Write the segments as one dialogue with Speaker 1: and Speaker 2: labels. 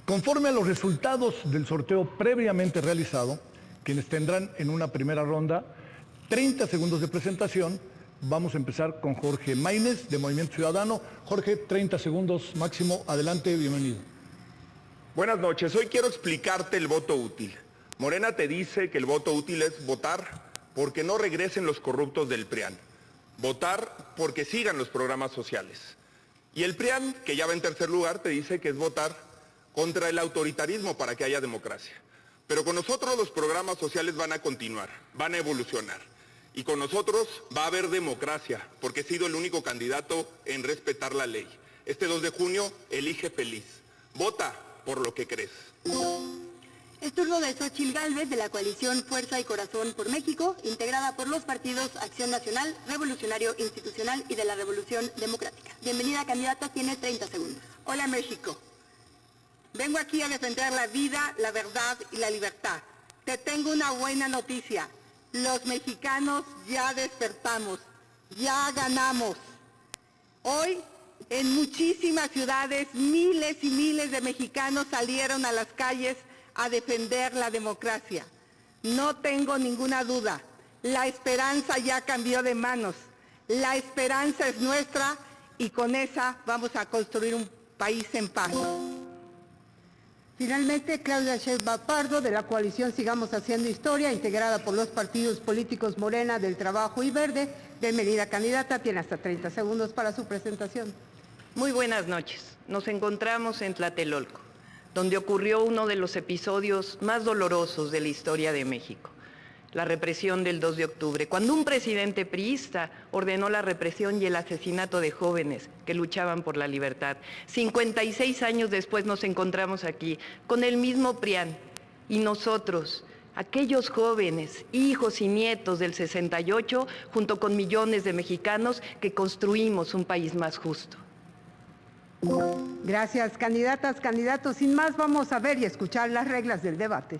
Speaker 1: Conforme a los resultados del sorteo previamente realizado, quienes tendrán en una primera ronda 30 segundos de presentación, vamos a empezar con Jorge Maynez, de Movimiento Ciudadano. Jorge, 30 segundos máximo. Adelante, bienvenido.
Speaker 2: Buenas noches. Hoy quiero explicarte el voto útil. Morena te dice que el voto útil es votar porque no regresen los corruptos del PRIAN. Votar porque sigan los programas sociales. Y el PRIAN, que ya va en tercer lugar, te dice que es votar contra el autoritarismo para que haya democracia. Pero con nosotros los programas sociales van a continuar, van a evolucionar. Y con nosotros va a haber democracia, porque he sido el único candidato en respetar la ley. Este 2 de junio, elige feliz. Vota por lo que crees.
Speaker 3: Es turno de Xóchitl Gálvez, de la coalición Fuerza y Corazón por México, integrada por los partidos Acción Nacional, Revolucionario Institucional y de la Revolución Democrática. Bienvenida, candidata, tiene 30 segundos.
Speaker 4: Hola, México. Vengo aquí a defender la vida, la verdad y la libertad. Te tengo una buena noticia. Los mexicanos ya despertamos, ya ganamos. Hoy, en muchísimas ciudades, miles y miles de mexicanos salieron a las calles a defender la democracia. No tengo ninguna duda, la esperanza ya cambió de manos. La esperanza es nuestra y con esa vamos a construir un país en paz.
Speaker 5: Finalmente, Claudia Sheinbaum Pardo, de la coalición Sigamos Haciendo Historia, integrada por los partidos políticos Morena, del Trabajo y Verde. Bienvenida, candidata, tiene hasta 30 segundos para su presentación.
Speaker 6: Muy buenas noches. Nos encontramos en Tlatelolco, donde ocurrió uno de los episodios más dolorosos de la historia de México, la represión del 2 de octubre, cuando un presidente priista ordenó la represión y el asesinato de jóvenes que luchaban por la libertad. 56 años después nos encontramos aquí, con el mismo PRIAN, y nosotros, aquellos jóvenes, hijos y nietos del 68, junto con millones de mexicanos que construimos un país más justo.
Speaker 5: Gracias, candidatas, candidatos. Sin más, vamos a ver y escuchar las reglas del debate.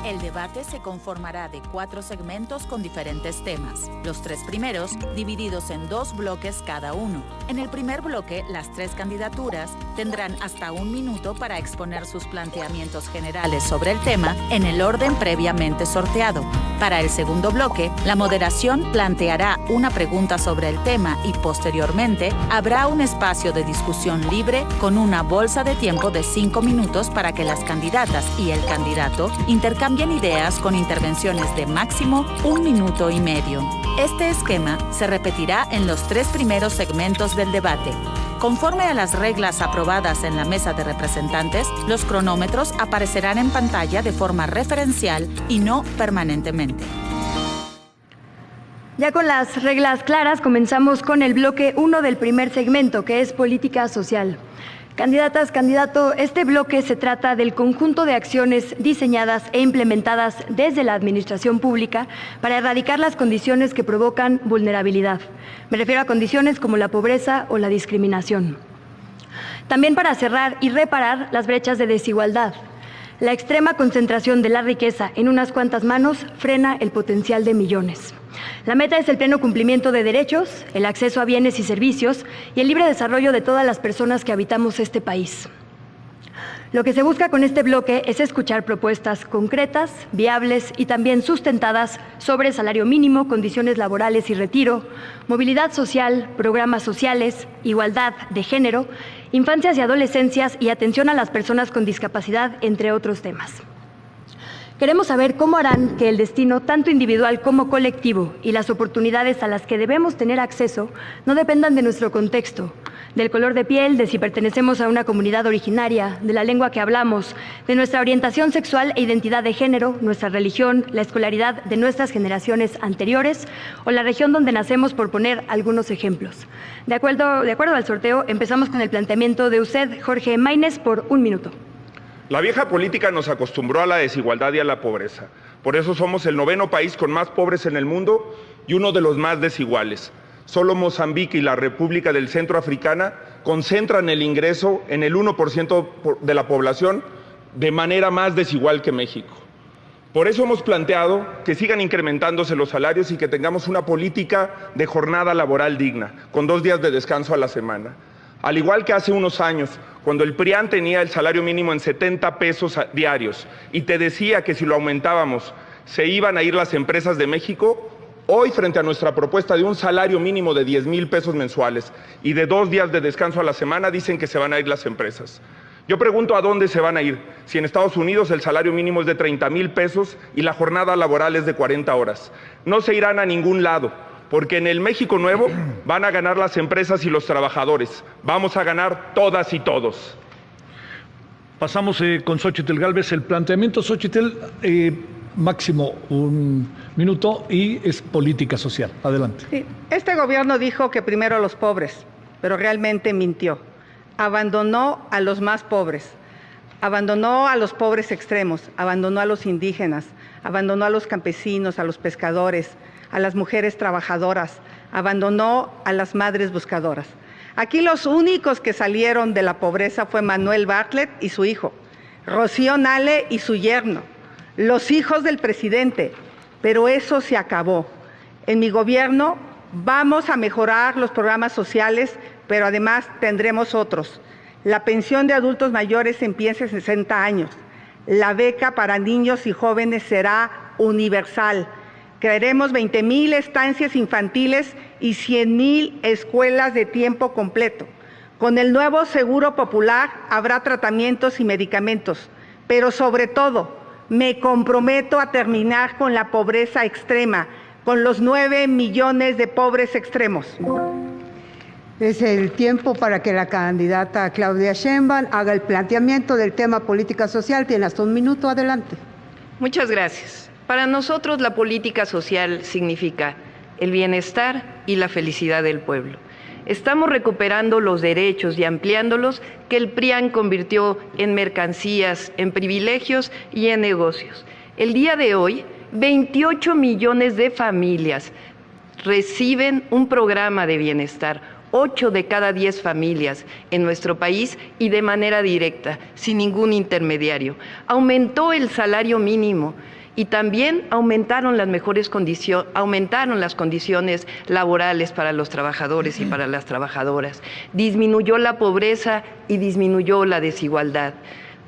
Speaker 7: El debate se conformará de 4 segmentos con diferentes temas. Los 3 primeros, divididos en 2 bloques cada uno. En el primer bloque, las 3 candidaturas tendrán hasta 1 minuto para exponer sus planteamientos generales sobre el tema en el orden previamente sorteado. Para el segundo bloque, la moderación planteará una pregunta sobre el tema y posteriormente habrá un espacio de discusión libre con una bolsa de tiempo de 5 minutos para que las candidatas y el candidato intercambien ideas con intervenciones de máximo 1 minuto y medio. Este esquema se repetirá en los 3 primeros segmentos del debate. Conforme a las reglas aprobadas en la mesa de representantes, los cronómetros aparecerán en pantalla de forma referencial y no permanentemente.
Speaker 3: Ya con las reglas claras, comenzamos con el bloque 1 del primer segmento, que es política social. Candidatas, candidato, este bloque se trata del conjunto de acciones diseñadas e implementadas desde la administración pública para erradicar las condiciones que provocan vulnerabilidad. Me refiero a condiciones como la pobreza o la discriminación. También para cerrar y reparar las brechas de desigualdad. La extrema concentración de la riqueza en unas cuantas manos frena el potencial de millones. La meta es el pleno cumplimiento de derechos, el acceso a bienes y servicios y el libre desarrollo de todas las personas que habitamos este país. Lo que se busca con este bloque es escuchar propuestas concretas, viables y también sustentadas sobre salario mínimo, condiciones laborales y retiro, movilidad social, programas sociales, igualdad de género, infancias y adolescencias y atención a las personas con discapacidad, entre otros temas. Queremos saber cómo harán que el destino, tanto individual como colectivo, y las oportunidades a las que debemos tener acceso no dependan de nuestro contexto, del color de piel, de si pertenecemos a una comunidad originaria, de la lengua que hablamos, de nuestra orientación sexual e identidad de género, nuestra religión, la escolaridad de nuestras generaciones anteriores o la región donde nacemos, por poner algunos ejemplos. De acuerdo al sorteo, empezamos con el planteamiento de usted, Jorge Maynez, por 1 minuto.
Speaker 2: La vieja política nos acostumbró a la desigualdad y a la pobreza. Por eso somos el 9º país con más pobres en el mundo y uno de los más desiguales. Solo Mozambique y la República del Centro Africana concentran el ingreso en el 1% de la población de manera más desigual que México. Por eso hemos planteado que sigan incrementándose los salarios y que tengamos una política de jornada laboral digna, con 2 días de descanso a la semana. Al igual que hace unos años, cuando el PRIAN tenía el salario mínimo en 70 pesos diarios y te decía que si lo aumentábamos se iban a ir las empresas de México, hoy, frente a nuestra propuesta de un salario mínimo de 10,000 pesos mensuales y de 2 días de descanso a la semana, dicen que se van a ir las empresas. Yo pregunto a dónde se van a ir, si en Estados Unidos el salario mínimo es de 30,000 pesos y la jornada laboral es de 40 horas. No se irán a ningún lado, porque en el México nuevo van a ganar las empresas y los trabajadores. Vamos a ganar todas y todos.
Speaker 1: Pasamos con Xóchitl Gálvez. El planteamiento, Xóchitl, máximo 1 minuto y es política social. Adelante.
Speaker 5: Sí. Este gobierno dijo que primero los pobres, pero realmente mintió. Abandonó a los más pobres, abandonó a los pobres extremos, abandonó a los indígenas, abandonó a los campesinos, a los pescadores, a las mujeres trabajadoras, abandonó a las madres buscadoras. Aquí los únicos que salieron de la pobreza fue Manuel Bartlett y su hijo, Rocío Nale y su yerno, los hijos del presidente, pero eso se acabó. En mi gobierno vamos a mejorar los programas sociales, pero además tendremos otros. La pensión de adultos mayores empieza a 60 años. La beca para niños y jóvenes será universal. Crearemos 20,000 estancias infantiles y 100,000 escuelas de tiempo completo. Con el nuevo Seguro Popular habrá tratamientos y medicamentos, pero sobre todo me comprometo a terminar con la pobreza extrema, con los 9 millones de pobres extremos.
Speaker 8: Es el tiempo para que la candidata Claudia Sheinbaum haga el planteamiento del tema política social. Tiene hasta 1 minuto, adelante.
Speaker 6: Muchas gracias. Para nosotros la política social significa el bienestar y la felicidad del pueblo. Estamos recuperando los derechos y ampliándolos que el PRIAN convirtió en mercancías, en privilegios y en negocios. El día de hoy, 28 millones de familias reciben un programa de bienestar. 8 de cada 10 familias en nuestro país y de manera directa, sin ningún intermediario. Aumentó el salario mínimo y también aumentaron las condiciones laborales para los trabajadores y para las trabajadoras. Disminuyó la pobreza y disminuyó la desigualdad.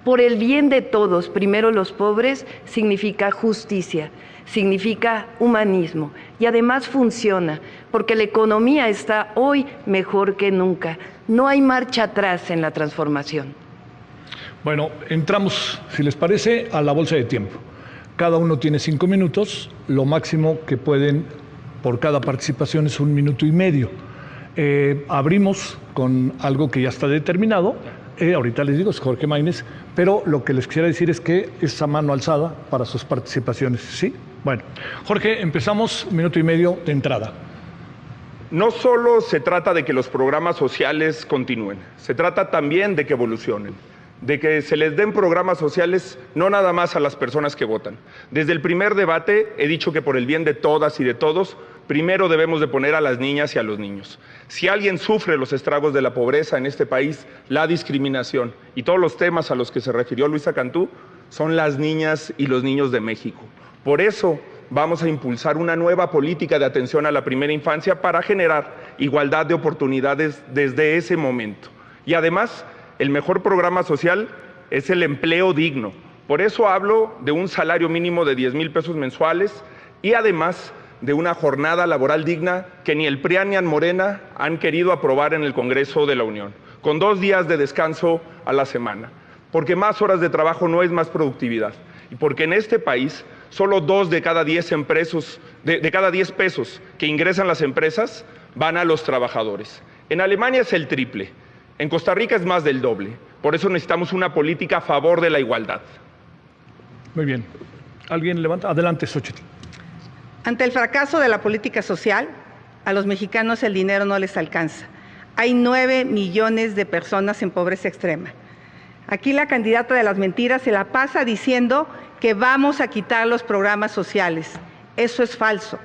Speaker 6: Por el bien de todos, primero los pobres, significa justicia, significa humanismo y además funciona, porque la economía está hoy mejor que nunca. No hay marcha atrás en la transformación.
Speaker 1: Bueno, entramos, si les parece, a la bolsa de tiempo. Cada uno tiene 5 minutos, lo máximo que pueden por cada participación es 1 minuto y medio. Abrimos con algo que ya está determinado. Ahorita les digo, es Jorge Maínez, pero lo que les quisiera decir es que es a mano alzada para sus participaciones, ¿sí? Bueno, Jorge, empezamos 1 minuto y medio de entrada.
Speaker 2: No solo se trata de que los programas sociales continúen, se trata también de que evolucionen, de que se les den programas sociales no nada más a las personas que votan. Desde el primer debate he dicho que por el bien de todas y de todos, primero debemos de poner a las niñas y a los niños. Si alguien sufre los estragos de la pobreza en este país, la discriminación y todos los temas a los que se refirió Luisa Cantú, son las niñas y los niños de México. Por eso vamos a impulsar una nueva política de atención a la primera infancia para generar igualdad de oportunidades desde ese momento. Y además, el mejor programa social es el empleo digno. Por eso hablo de un salario mínimo de 10,000 pesos mensuales y además de una jornada laboral digna que ni el PRIAN ni el Morena han querido aprobar en el Congreso de la Unión, con 2 días de descanso a la semana. Porque más horas de trabajo no es más productividad. Y porque en este país, solo 2 de cada 10 pesos que ingresan las empresas van a los trabajadores. En Alemania es el triple. En Costa Rica es más del doble. Por eso necesitamos una política a favor de la igualdad.
Speaker 1: Muy bien. ¿Alguien levanta? Adelante, Xóchitl.
Speaker 5: Ante el fracaso de la política social, a los mexicanos el dinero no les alcanza. Hay 9 millones de personas en pobreza extrema. Aquí la candidata de las mentiras se la pasa diciendo que vamos a quitar los programas sociales. Eso es falso.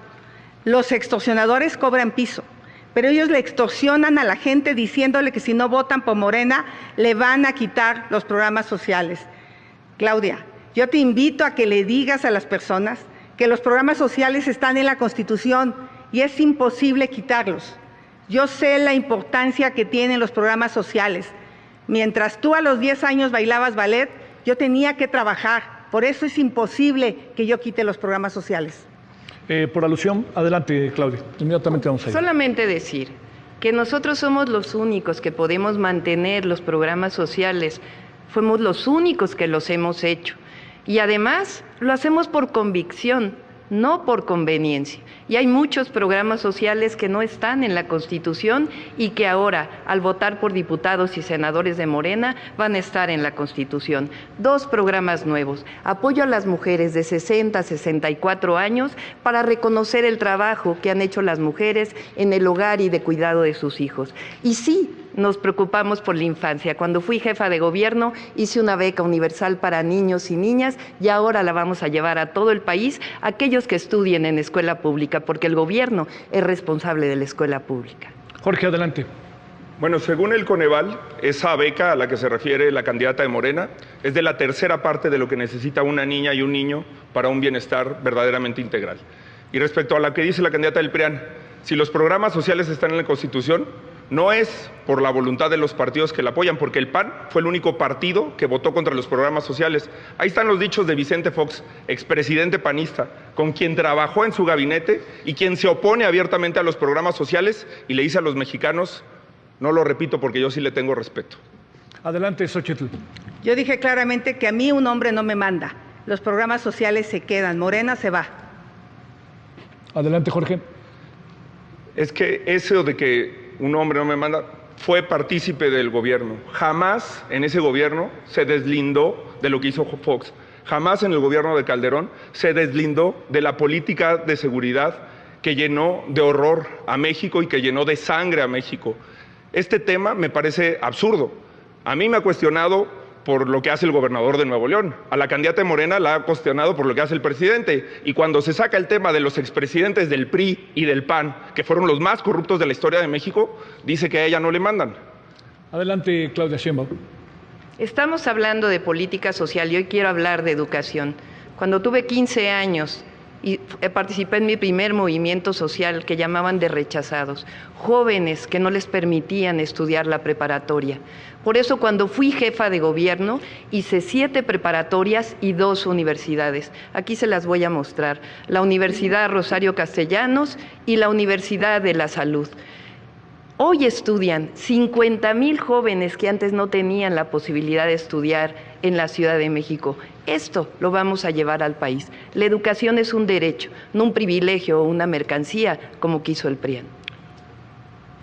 Speaker 5: Los extorsionadores cobran piso, pero ellos le extorsionan a la gente diciéndole que si no votan por Morena, le van a quitar los programas sociales. Claudia, Yo te invito a que le digas a las personas que los programas sociales están en la Constitución y es imposible quitarlos. Yo sé la importancia que tienen los programas sociales. Mientras tú a los 10 años bailabas ballet, yo tenía que trabajar. Por eso es imposible que yo quite los programas sociales.
Speaker 1: Por alusión, adelante, Claudia. Inmediatamente vamos a ir.
Speaker 6: Solamente decir que nosotros somos los únicos que podemos mantener los programas sociales. Fuimos los únicos que los hemos hecho. Y además lo hacemos por convicción, no por conveniencia. Y hay muchos programas sociales que no están en la Constitución y que ahora, al votar por diputados y senadores de Morena, van a estar en la Constitución. 2 programas nuevos: apoyo a las mujeres de 60 a 64 años para reconocer el trabajo que han hecho las mujeres en el hogar y de cuidado de sus hijos. Y sí, nos preocupamos por la infancia. Cuando fui jefa de gobierno, hice una beca universal para niños y niñas y ahora la vamos a llevar a todo el país, aquellos que estudien en escuela pública, porque el gobierno es responsable de la escuela pública.
Speaker 1: Jorge, adelante.
Speaker 2: Bueno, según el Coneval, esa beca a la que se refiere la candidata de Morena es de la tercera parte de lo que necesita una niña y un niño para un bienestar verdaderamente integral. Y respecto a lo que dice la candidata del PRIAN, si los programas sociales están en la Constitución, no es por la voluntad de los partidos que la apoyan, porque el PAN fue el único partido que votó contra los programas sociales. Ahí están los dichos de Vicente Fox, expresidente panista, con quien trabajó en su gabinete y quien se opone abiertamente a los programas sociales y le dice a los mexicanos: no lo repito porque yo sí le tengo respeto.
Speaker 1: Adelante, Xóchitl.
Speaker 5: Yo dije claramente que a mí un hombre no me manda. Los programas sociales se quedan, Morena se va.
Speaker 1: Adelante, Jorge.
Speaker 2: Es que eso de que un hombre no me manda fue partícipe del gobierno. Jamás en ese gobierno se deslindó de lo que hizo Fox. Jamás en el gobierno de Calderón se deslindó de la política de seguridad que llenó de horror a México y que llenó de sangre a México. Este tema me parece absurdo. A mí me ha cuestionado por lo que hace el gobernador de Nuevo León. A la candidata de Morena la ha cuestionado por lo que hace el presidente. Y cuando se saca el tema de los expresidentes del PRI y del PAN, que fueron los más corruptos de la historia de México, dice que a ella no le mandan.
Speaker 1: Adelante, Claudia Sheinbaum.
Speaker 6: Estamos hablando de política social y hoy quiero hablar de educación. Cuando tuve 15 años y participé en mi primer movimiento social que llamaban de rechazados, jóvenes que no les permitían estudiar la preparatoria. Por eso cuando fui jefa de gobierno hice 7 preparatorias y 2 universidades. Aquí se las voy a mostrar. La Universidad Rosario Castellanos y la Universidad de la Salud. Hoy estudian 50,000 jóvenes que antes no tenían la posibilidad de estudiar en la Ciudad de México. Esto lo vamos a llevar al país. La educación es un derecho, no un privilegio o una mercancía como quiso el PRIAN.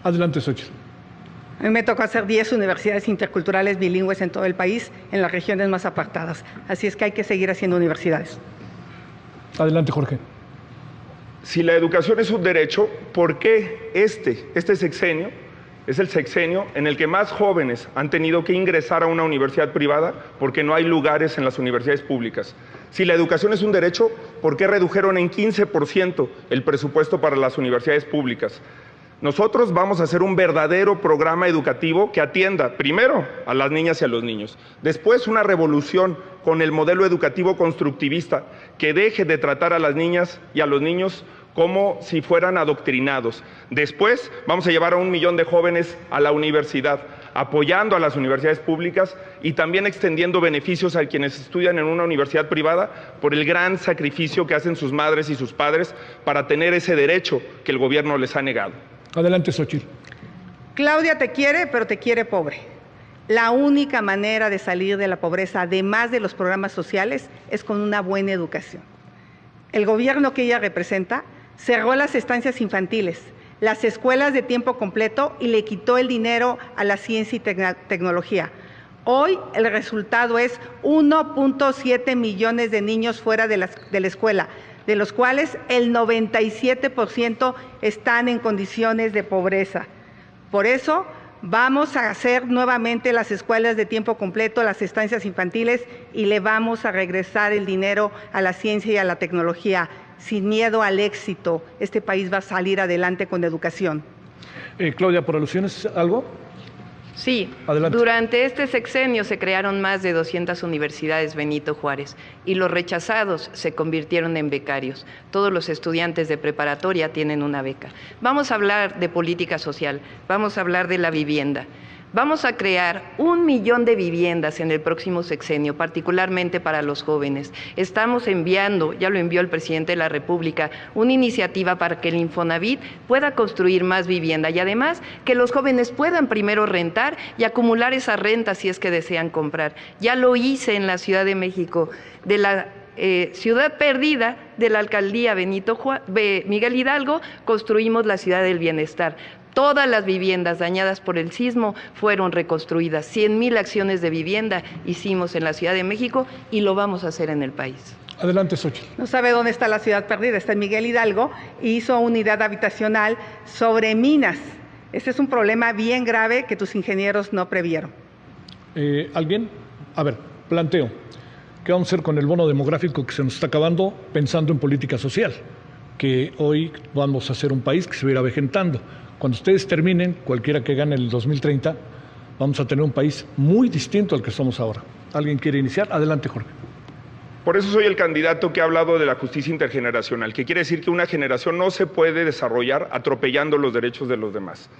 Speaker 1: Adelante, Xóchitl.
Speaker 5: A mí me tocó hacer 10 universidades interculturales bilingües en todo el país, en las regiones más apartadas. Así es que hay que seguir haciendo universidades.
Speaker 1: Adelante, Jorge.
Speaker 2: Si la educación es un derecho, ¿por qué este sexenio es el sexenio en el que más jóvenes han tenido que ingresar a una universidad privada porque no hay lugares en las universidades públicas? Si la educación es un derecho, ¿por qué redujeron en 15% el presupuesto para las universidades públicas? Nosotros vamos a hacer un verdadero programa educativo que atienda primero a las niñas y a los niños, después una revolución con el modelo educativo constructivista que deje de tratar a las niñas y a los niños como si fueran adoctrinados. Después vamos a llevar a 1 millón de jóvenes a la universidad, apoyando a las universidades públicas y también extendiendo beneficios a quienes estudian en una universidad privada por el gran sacrificio que hacen sus madres y sus padres para tener ese derecho que el gobierno les ha negado.
Speaker 1: Adelante, Xóchitl.
Speaker 5: Claudia te quiere, pero te quiere pobre. La única manera de salir de la pobreza, además de los programas sociales, es con una buena educación. El gobierno que ella representa cerró las estancias infantiles, las escuelas de tiempo completo y le quitó el dinero a la ciencia y tecnología. Hoy el resultado es 1.7 millones de niños fuera de la escuela, de los cuales el 97% están en condiciones de pobreza. Por eso vamos a hacer nuevamente las escuelas de tiempo completo, las estancias infantiles y le vamos a regresar el dinero a la ciencia y a la tecnología. Sin miedo al éxito, este país va a salir adelante con educación.
Speaker 1: Claudia, por alusiones, ¿algo?
Speaker 6: Sí,
Speaker 1: Adelante.
Speaker 6: durante este sexenio se crearon más de 200 universidades Benito Juárez y los rechazados se convirtieron en becarios. Todos los estudiantes de preparatoria tienen una beca. Vamos a hablar de política social, vamos a hablar de la vivienda. Vamos a crear 1 millón de viviendas en el próximo sexenio, particularmente para los jóvenes. Estamos enviando, ya lo envió el presidente de la República, una iniciativa para que el Infonavit pueda construir más vivienda y además que los jóvenes puedan primero rentar y acumular esa renta si es que desean comprar. Ya lo hice en la Ciudad de México, de la ciudad perdida de la alcaldía Miguel Hidalgo, construimos la Ciudad del Bienestar. Todas las viviendas dañadas por el sismo fueron reconstruidas. 100,000 acciones de vivienda hicimos en la Ciudad de México y lo vamos a hacer en el país.
Speaker 1: Adelante, Xóchitl.
Speaker 5: No sabe dónde está la ciudad perdida, está en Miguel Hidalgo, y hizo unidad habitacional sobre minas. Ese es un problema bien grave que tus ingenieros no previeron.
Speaker 1: ¿Alguien? A ver, planteo. ¿Qué vamos a hacer con el bono demográfico que se nos está acabando pensando en política social? Que hoy vamos a ser un país que se va a ir avejentando. Cuando ustedes terminen, cualquiera que gane el 2030, vamos a tener un país muy distinto al que somos ahora. ¿Alguien quiere iniciar? Adelante, Jorge.
Speaker 2: Por eso soy el candidato que ha hablado de la justicia intergeneracional, que quiere decir que una generación no se puede desarrollar atropellando los derechos de los demás.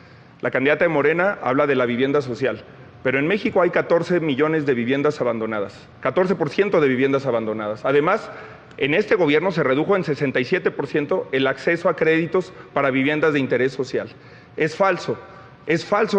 Speaker 2: La candidata de Morena habla de la vivienda social, pero en México hay 14 millones de viviendas abandonadas, 14% de viviendas abandonadas. Además, en este gobierno se redujo en 67% el acceso a créditos para viviendas de interés social. Es falso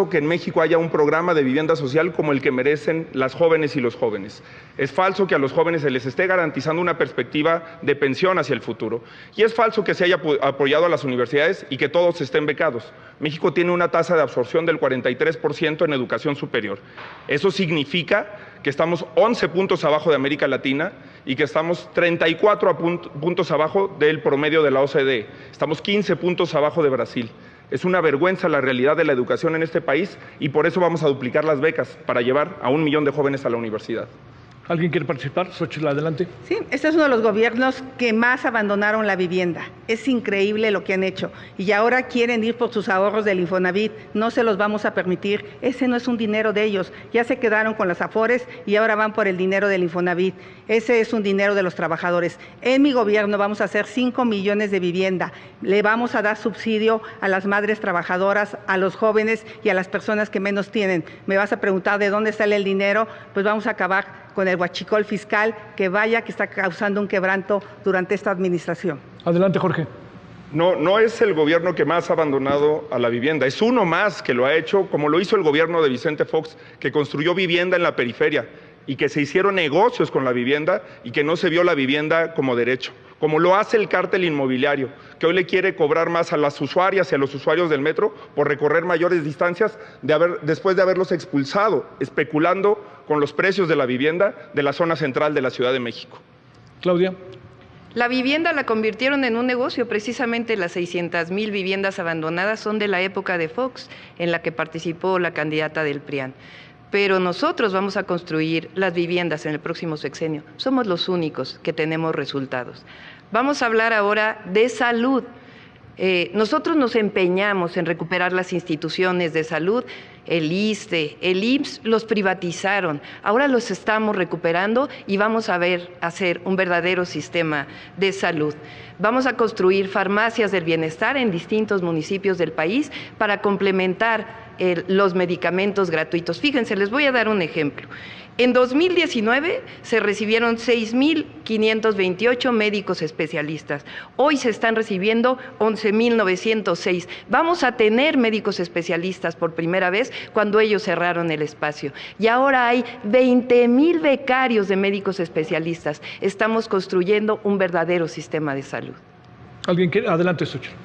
Speaker 2: que en México haya un programa de vivienda social como el que merecen las jóvenes y los jóvenes. Es falso que a los jóvenes se les esté garantizando una perspectiva de pensión hacia el futuro. Y es falso que se haya apoyado a las universidades y que todos estén becados. México tiene una tasa de absorción del 43% en educación superior. Eso significa que estamos 11 puntos abajo de América Latina y que estamos 34 puntos abajo del promedio de la OCDE. Estamos 15 puntos abajo de Brasil. Es una vergüenza la realidad de la educación en este país y por eso vamos a duplicar las becas para llevar a 1 millón de jóvenes a la universidad.
Speaker 1: ¿Alguien quiere participar? Xóchitl, adelante.
Speaker 5: Sí, este es uno de los gobiernos que más abandonaron la vivienda. Es increíble lo que han hecho. Y ahora quieren ir por sus ahorros del Infonavit. No se los vamos a permitir. Ese no es un dinero de ellos. Ya se quedaron con las Afores y ahora van por el dinero del Infonavit. Ese es un dinero de los trabajadores. En mi gobierno vamos a hacer 5 millones de vivienda. Le vamos a dar subsidio a las madres trabajadoras, a los jóvenes y a las personas que menos tienen. Me vas a preguntar de dónde sale el dinero. Pues vamos a acabar con el huachicol fiscal que está causando un quebranto durante esta administración.
Speaker 1: Adelante, Jorge.
Speaker 2: No es el gobierno que más ha abandonado a la vivienda, es uno más que lo ha hecho, como lo hizo el gobierno de Vicente Fox, que construyó vivienda en la periferia y que se hicieron negocios con la vivienda y que no se vio la vivienda como derecho, como lo hace el cártel inmobiliario, que hoy le quiere cobrar más a las usuarias y a los usuarios del metro por recorrer mayores distancias después de haberlos expulsado, especulando con los precios de la vivienda de la zona central de la Ciudad de México.
Speaker 1: Claudia.
Speaker 6: La vivienda la convirtieron en un negocio, precisamente las 600,000 viviendas abandonadas son de la época de Fox, en la que participó la candidata del PRIAN. Pero nosotros vamos a construir las viviendas en el próximo sexenio. Somos los únicos que tenemos resultados. Vamos a hablar ahora de salud. Nosotros nos empeñamos en recuperar las instituciones de salud, el ISSSTE, el IMSS, los privatizaron. Ahora los estamos recuperando y vamos a hacer un verdadero sistema de salud. Vamos a construir farmacias del bienestar en distintos municipios del país para complementar los medicamentos gratuitos. Fíjense, les voy a dar un ejemplo. En 2019 se recibieron 6,528 médicos especialistas. Hoy se están recibiendo 11,906. Vamos a tener médicos especialistas por primera vez cuando ellos cerraron el espacio. Y ahora hay 20,000 becarios de médicos especialistas. Estamos construyendo un verdadero sistema de salud.
Speaker 1: ¿Alguien quiere? Adelante, Xóchitl.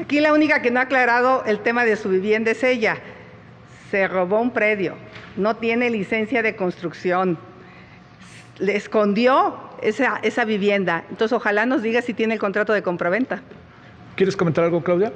Speaker 5: Aquí la única que no ha aclarado el tema de su vivienda es ella. Se robó un predio, no tiene licencia de construcción, le escondió esa vivienda. Entonces, ojalá nos diga si tiene el contrato de compraventa.
Speaker 1: ¿Quieres comentar algo, Claudia?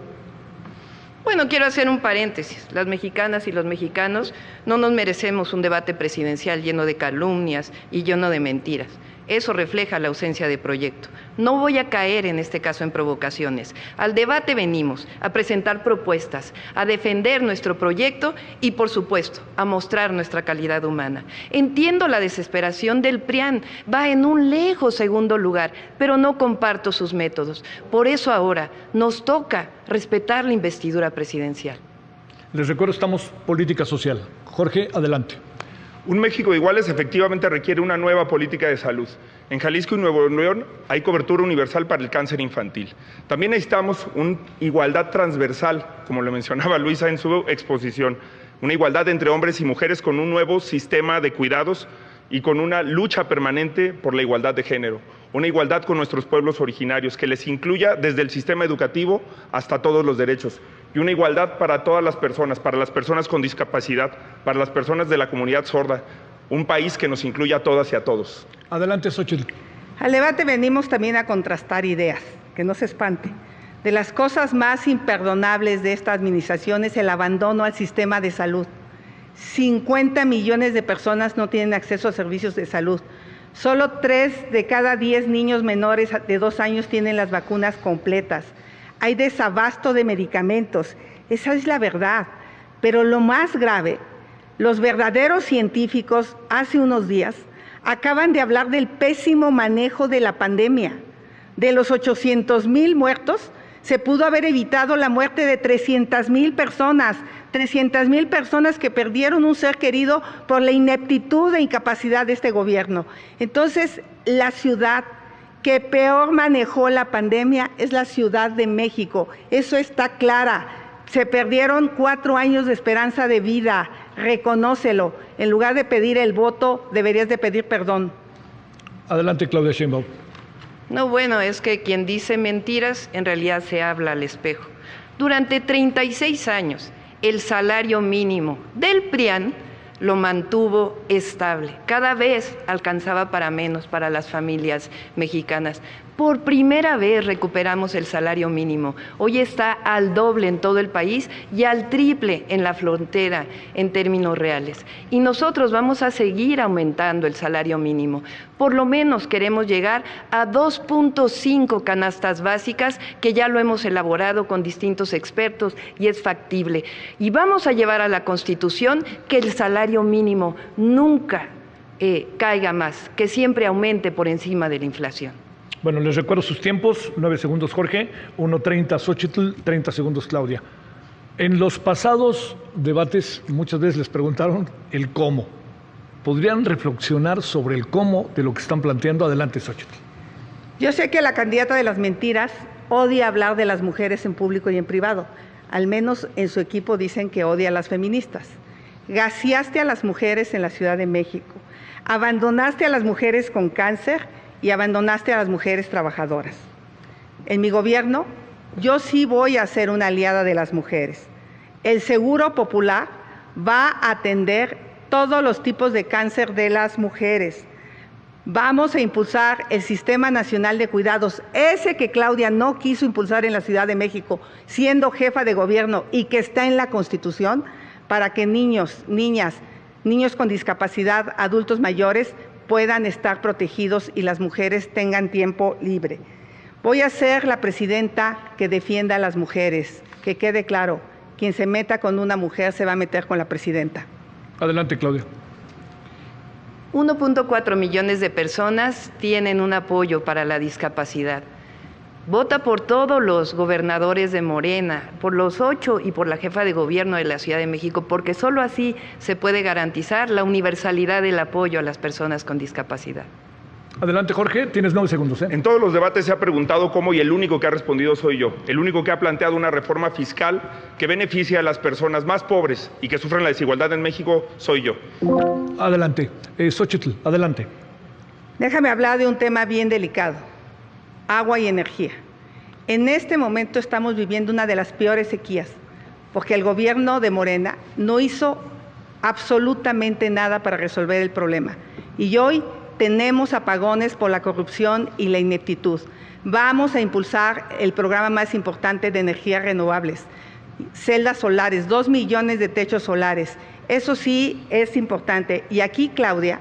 Speaker 6: Bueno, quiero hacer un paréntesis. Las mexicanas y los mexicanos no nos merecemos un debate presidencial lleno de calumnias y lleno de mentiras. Eso refleja la ausencia de proyecto. No voy a caer en este caso en provocaciones. Al debate venimos a presentar propuestas, a defender nuestro proyecto y, por supuesto, a mostrar nuestra calidad humana. Entiendo la desesperación del PRIAN, va en un lejos segundo lugar, pero no comparto sus métodos. Por eso ahora nos toca respetar la investidura presidencial.
Speaker 1: Les recuerdo, estamos política social. Jorge, adelante.
Speaker 2: Un México iguales efectivamente requiere una nueva política de salud. En Jalisco y Nuevo León hay cobertura universal para el cáncer infantil. También necesitamos una igualdad transversal, como lo mencionaba Luisa en su exposición, una igualdad entre hombres y mujeres con un nuevo sistema de cuidados y con una lucha permanente por la igualdad de género, una igualdad con nuestros pueblos originarios que les incluya desde el sistema educativo hasta todos los derechos, y una igualdad para todas las personas, para las personas con discapacidad, para las personas de la comunidad sorda, un país que nos incluya a todas y a todos.
Speaker 1: Adelante, Xóchitl.
Speaker 5: Al debate venimos también a contrastar ideas, que no se espante. De las cosas más imperdonables de esta administración es el abandono al sistema de salud. 50 millones de personas no tienen acceso a servicios de salud. Solo 3 de cada 10 niños menores de 2 años tienen las vacunas completas. Hay desabasto de medicamentos, esa es la verdad. Pero lo más grave, los verdaderos científicos hace unos días acaban de hablar del pésimo manejo de la pandemia. De los 800,000 muertos, se pudo haber evitado la muerte de 300,000 personas, 300,000 personas que perdieron un ser querido por la ineptitud e incapacidad de este gobierno. Entonces, la ciudad que peor manejó la pandemia es la Ciudad de México. Eso está clara. Se perdieron 4 años de esperanza de vida. Reconócelo. En lugar de pedir el voto, deberías de pedir perdón.
Speaker 1: Adelante, Claudia Sheinbaum.
Speaker 6: No, bueno, es que quien dice mentiras en realidad se habla al espejo. Durante 36 años, el salario mínimo del PRIAN lo mantuvo estable. Cada vez alcanzaba para menos para las familias mexicanas. Por primera vez recuperamos el salario mínimo. Hoy está al doble en todo el país y al triple en la frontera en términos reales. Y nosotros vamos a seguir aumentando el salario mínimo. Por lo menos queremos llegar a 2.5 canastas básicas, que ya lo hemos elaborado con distintos expertos y es factible. Y vamos a llevar a la Constitución que el salario mínimo nunca caiga más, que siempre aumente por encima de la inflación.
Speaker 1: Bueno, les recuerdo sus tiempos, 9 segundos Jorge, 1:30 Xóchitl, 30 segundos Claudia. En los pasados debates muchas veces les preguntaron el cómo. ¿Podrían reflexionar sobre el cómo de lo que están planteando? Adelante, Xóchitl.
Speaker 5: Yo sé que la candidata de las mentiras odia hablar de las mujeres en público y en privado. Al menos en su equipo dicen que odia a las feministas. Gaseaste a las mujeres en la Ciudad de México. Abandonaste a las mujeres con cáncer y abandonaste a las mujeres trabajadoras. En mi gobierno, yo sí voy a ser una aliada de las mujeres. El Seguro Popular va a atender todos los tipos de cáncer de las mujeres. Vamos a impulsar el Sistema Nacional de Cuidados, ese que Claudia no quiso impulsar en la Ciudad de México, siendo jefa de gobierno y que está en la Constitución, para que niños, niñas, niños con discapacidad, adultos mayores, puedan estar protegidos y las mujeres tengan tiempo libre. Voy a ser la presidenta que defienda a las mujeres. Que quede claro, quien se meta con una mujer se va a meter con la presidenta.
Speaker 1: Adelante, Claudia.
Speaker 6: 1.4 millones de personas tienen un apoyo para la discapacidad. Vota por todos los gobernadores de Morena, por los 8 y por la jefa de gobierno de la Ciudad de México, porque solo así se puede garantizar la universalidad del apoyo a las personas con discapacidad.
Speaker 1: Adelante, Jorge, tienes 9 segundos.
Speaker 2: En todos los debates se ha preguntado cómo y el único que ha respondido soy yo. El único que ha planteado una reforma fiscal que beneficia a las personas más pobres y que sufren la desigualdad en México soy yo.
Speaker 1: Adelante. Xóchitl, adelante.
Speaker 5: Déjame hablar de un tema bien delicado: agua y energía. En este momento estamos viviendo una de las peores sequías, porque el gobierno de Morena no hizo absolutamente nada para resolver el problema. Y hoy tenemos apagones por la corrupción y la ineptitud. Vamos a impulsar el programa más importante de energías renovables, celdas solares, 2 millones de techos solares. Eso sí es importante. Y aquí, Claudia,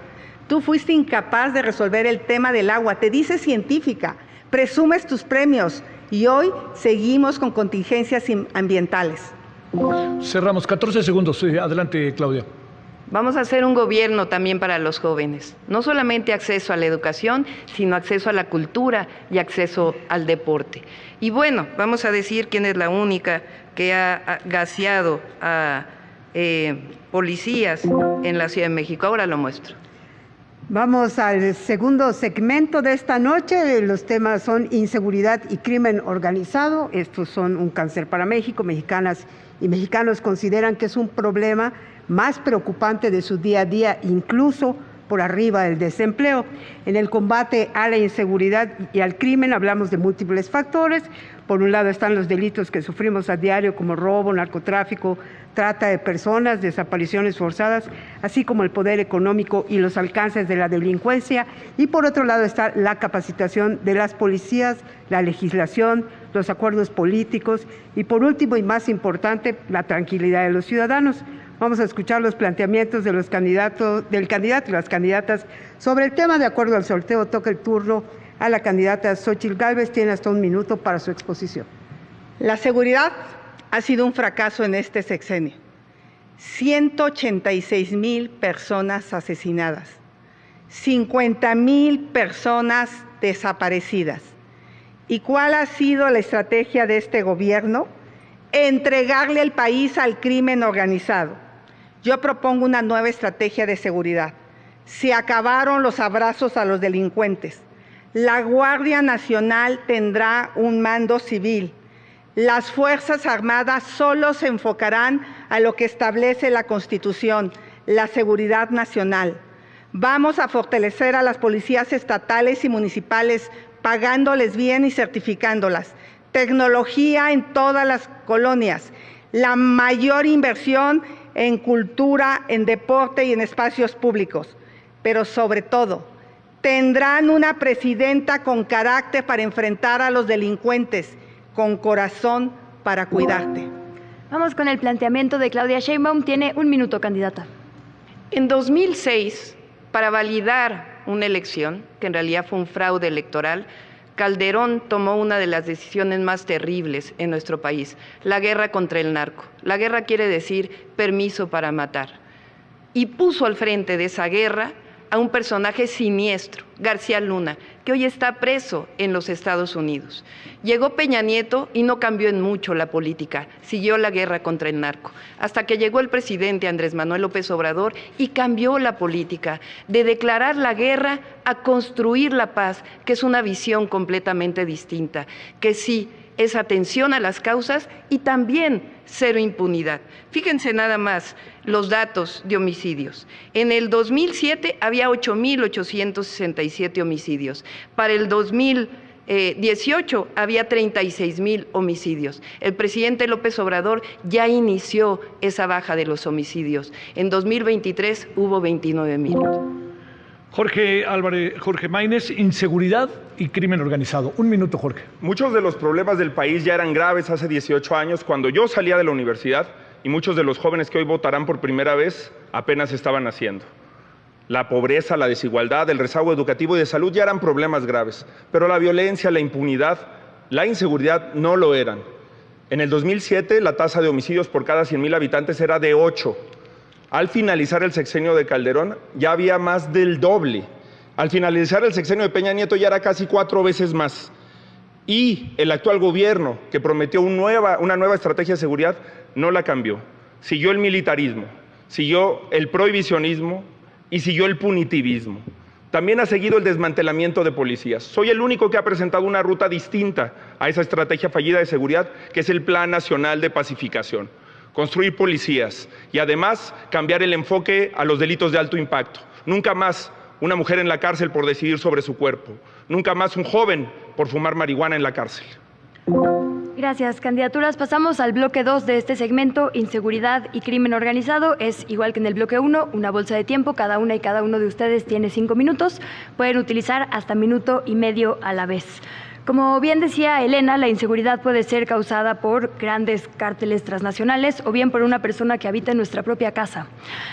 Speaker 5: Tú fuiste incapaz de resolver el tema del agua, te dices científica, presumes tus premios y hoy seguimos con contingencias ambientales.
Speaker 1: Cerramos, 14 segundos. Sí, adelante, Claudia.
Speaker 6: Vamos a hacer un gobierno también para los jóvenes. No solamente acceso a la educación, sino acceso a la cultura y acceso al deporte. Y bueno, vamos a decir quién es la única que ha gaseado a policías en la Ciudad de México. Ahora lo muestro.
Speaker 8: Vamos al segundo segmento de esta noche. Los temas son inseguridad y crimen organizado. Estos son un cáncer para México. Mexicanas y mexicanos consideran que es un problema más preocupante de su día a día, incluso por arriba del desempleo. En el combate a la inseguridad y al crimen hablamos de múltiples factores. Por un lado están los delitos que sufrimos a diario como robo, narcotráfico, trata de personas, desapariciones forzadas, así como el poder económico y los alcances de la delincuencia. Y por otro lado está la capacitación de las policías, la legislación, los acuerdos políticos y por último y más importante, la tranquilidad de los ciudadanos. Vamos a escuchar los planteamientos de del candidato y las candidatas sobre el tema. De acuerdo al sorteo, toca el turno a la candidata Xóchitl Gálvez. Tiene hasta 1 minuto para su exposición.
Speaker 5: La seguridad ha sido un fracaso en este sexenio. 186,000 personas asesinadas, 50,000 personas desaparecidas. ¿Y cuál ha sido la estrategia de este gobierno? Entregarle el país al crimen organizado. Yo propongo una nueva estrategia de seguridad. Se acabaron los abrazos a los delincuentes. La Guardia Nacional tendrá un mando civil. Las Fuerzas Armadas solo se enfocarán a lo que establece la Constitución, la seguridad nacional. Vamos a fortalecer a las policías estatales y municipales, pagándoles bien y certificándolas. Tecnología en todas las colonias. La mayor inversión en cultura, en deporte y en espacios públicos. Pero sobre todo, tendrán una presidenta con carácter para enfrentar a los delincuentes, con corazón para cuidarte.
Speaker 3: Vamos con el planteamiento de Claudia Sheinbaum. Tiene 1 minuto, candidata.
Speaker 6: En 2006, para validar una elección, que en realidad fue un fraude electoral, Calderón tomó una de las decisiones más terribles en nuestro país, la guerra contra el narco. La guerra quiere decir permiso para matar. Y puso al frente de esa guerra a un personaje siniestro, García Luna, que hoy está preso en los Estados Unidos. Llegó Peña Nieto y no cambió en mucho la política, siguió la guerra contra el narco, hasta que llegó el presidente Andrés Manuel López Obrador y cambió la política, de declarar la guerra a construir la paz, que es una visión completamente distinta, que sí es atención a las causas y también cero impunidad. Fíjense nada más los datos de homicidios. En el 2007 había 8,867 homicidios. Para el 2018 había 36,000 homicidios. El presidente López Obrador ya inició esa baja de los homicidios. En 2023 hubo 29,000.
Speaker 1: Jorge Álvarez, Jorge Maínez, inseguridad y crimen organizado. 1 minuto, Jorge.
Speaker 2: Muchos de los problemas del país ya eran graves hace 18 años cuando yo salía de la universidad y muchos de los jóvenes que hoy votarán por primera vez apenas estaban naciendo. La pobreza, la desigualdad, el rezago educativo y de salud ya eran problemas graves, pero la violencia, la impunidad, la inseguridad no lo eran. En el 2007 la tasa de homicidios por cada 100,000 habitantes era de 8. Al finalizar el sexenio de Calderón ya había más del doble. Al finalizar el sexenio de Peña Nieto ya era casi 4 veces más. Y el actual gobierno, que prometió una nueva estrategia de seguridad, no la cambió. Siguió el militarismo, siguió el prohibicionismo y siguió el punitivismo. También ha seguido el desmantelamiento de policías. Soy el único que ha presentado una ruta distinta a esa estrategia fallida de seguridad, que es el Plan Nacional de Pacificación. Construir policías y además cambiar el enfoque a los delitos de alto impacto. Nunca más una mujer en la cárcel por decidir sobre su cuerpo. Nunca más un joven por fumar marihuana en la cárcel.
Speaker 3: Gracias, candidaturas. Pasamos al bloque 2 de este segmento, inseguridad y crimen organizado. Es igual que en el bloque 1, una bolsa de tiempo. Cada una y cada uno de ustedes tiene 5 minutos. Pueden utilizar hasta 1,5 minutos a la vez. Como bien decía Elena, la inseguridad puede ser causada por grandes cárteles transnacionales o bien por una persona que habita en nuestra propia casa.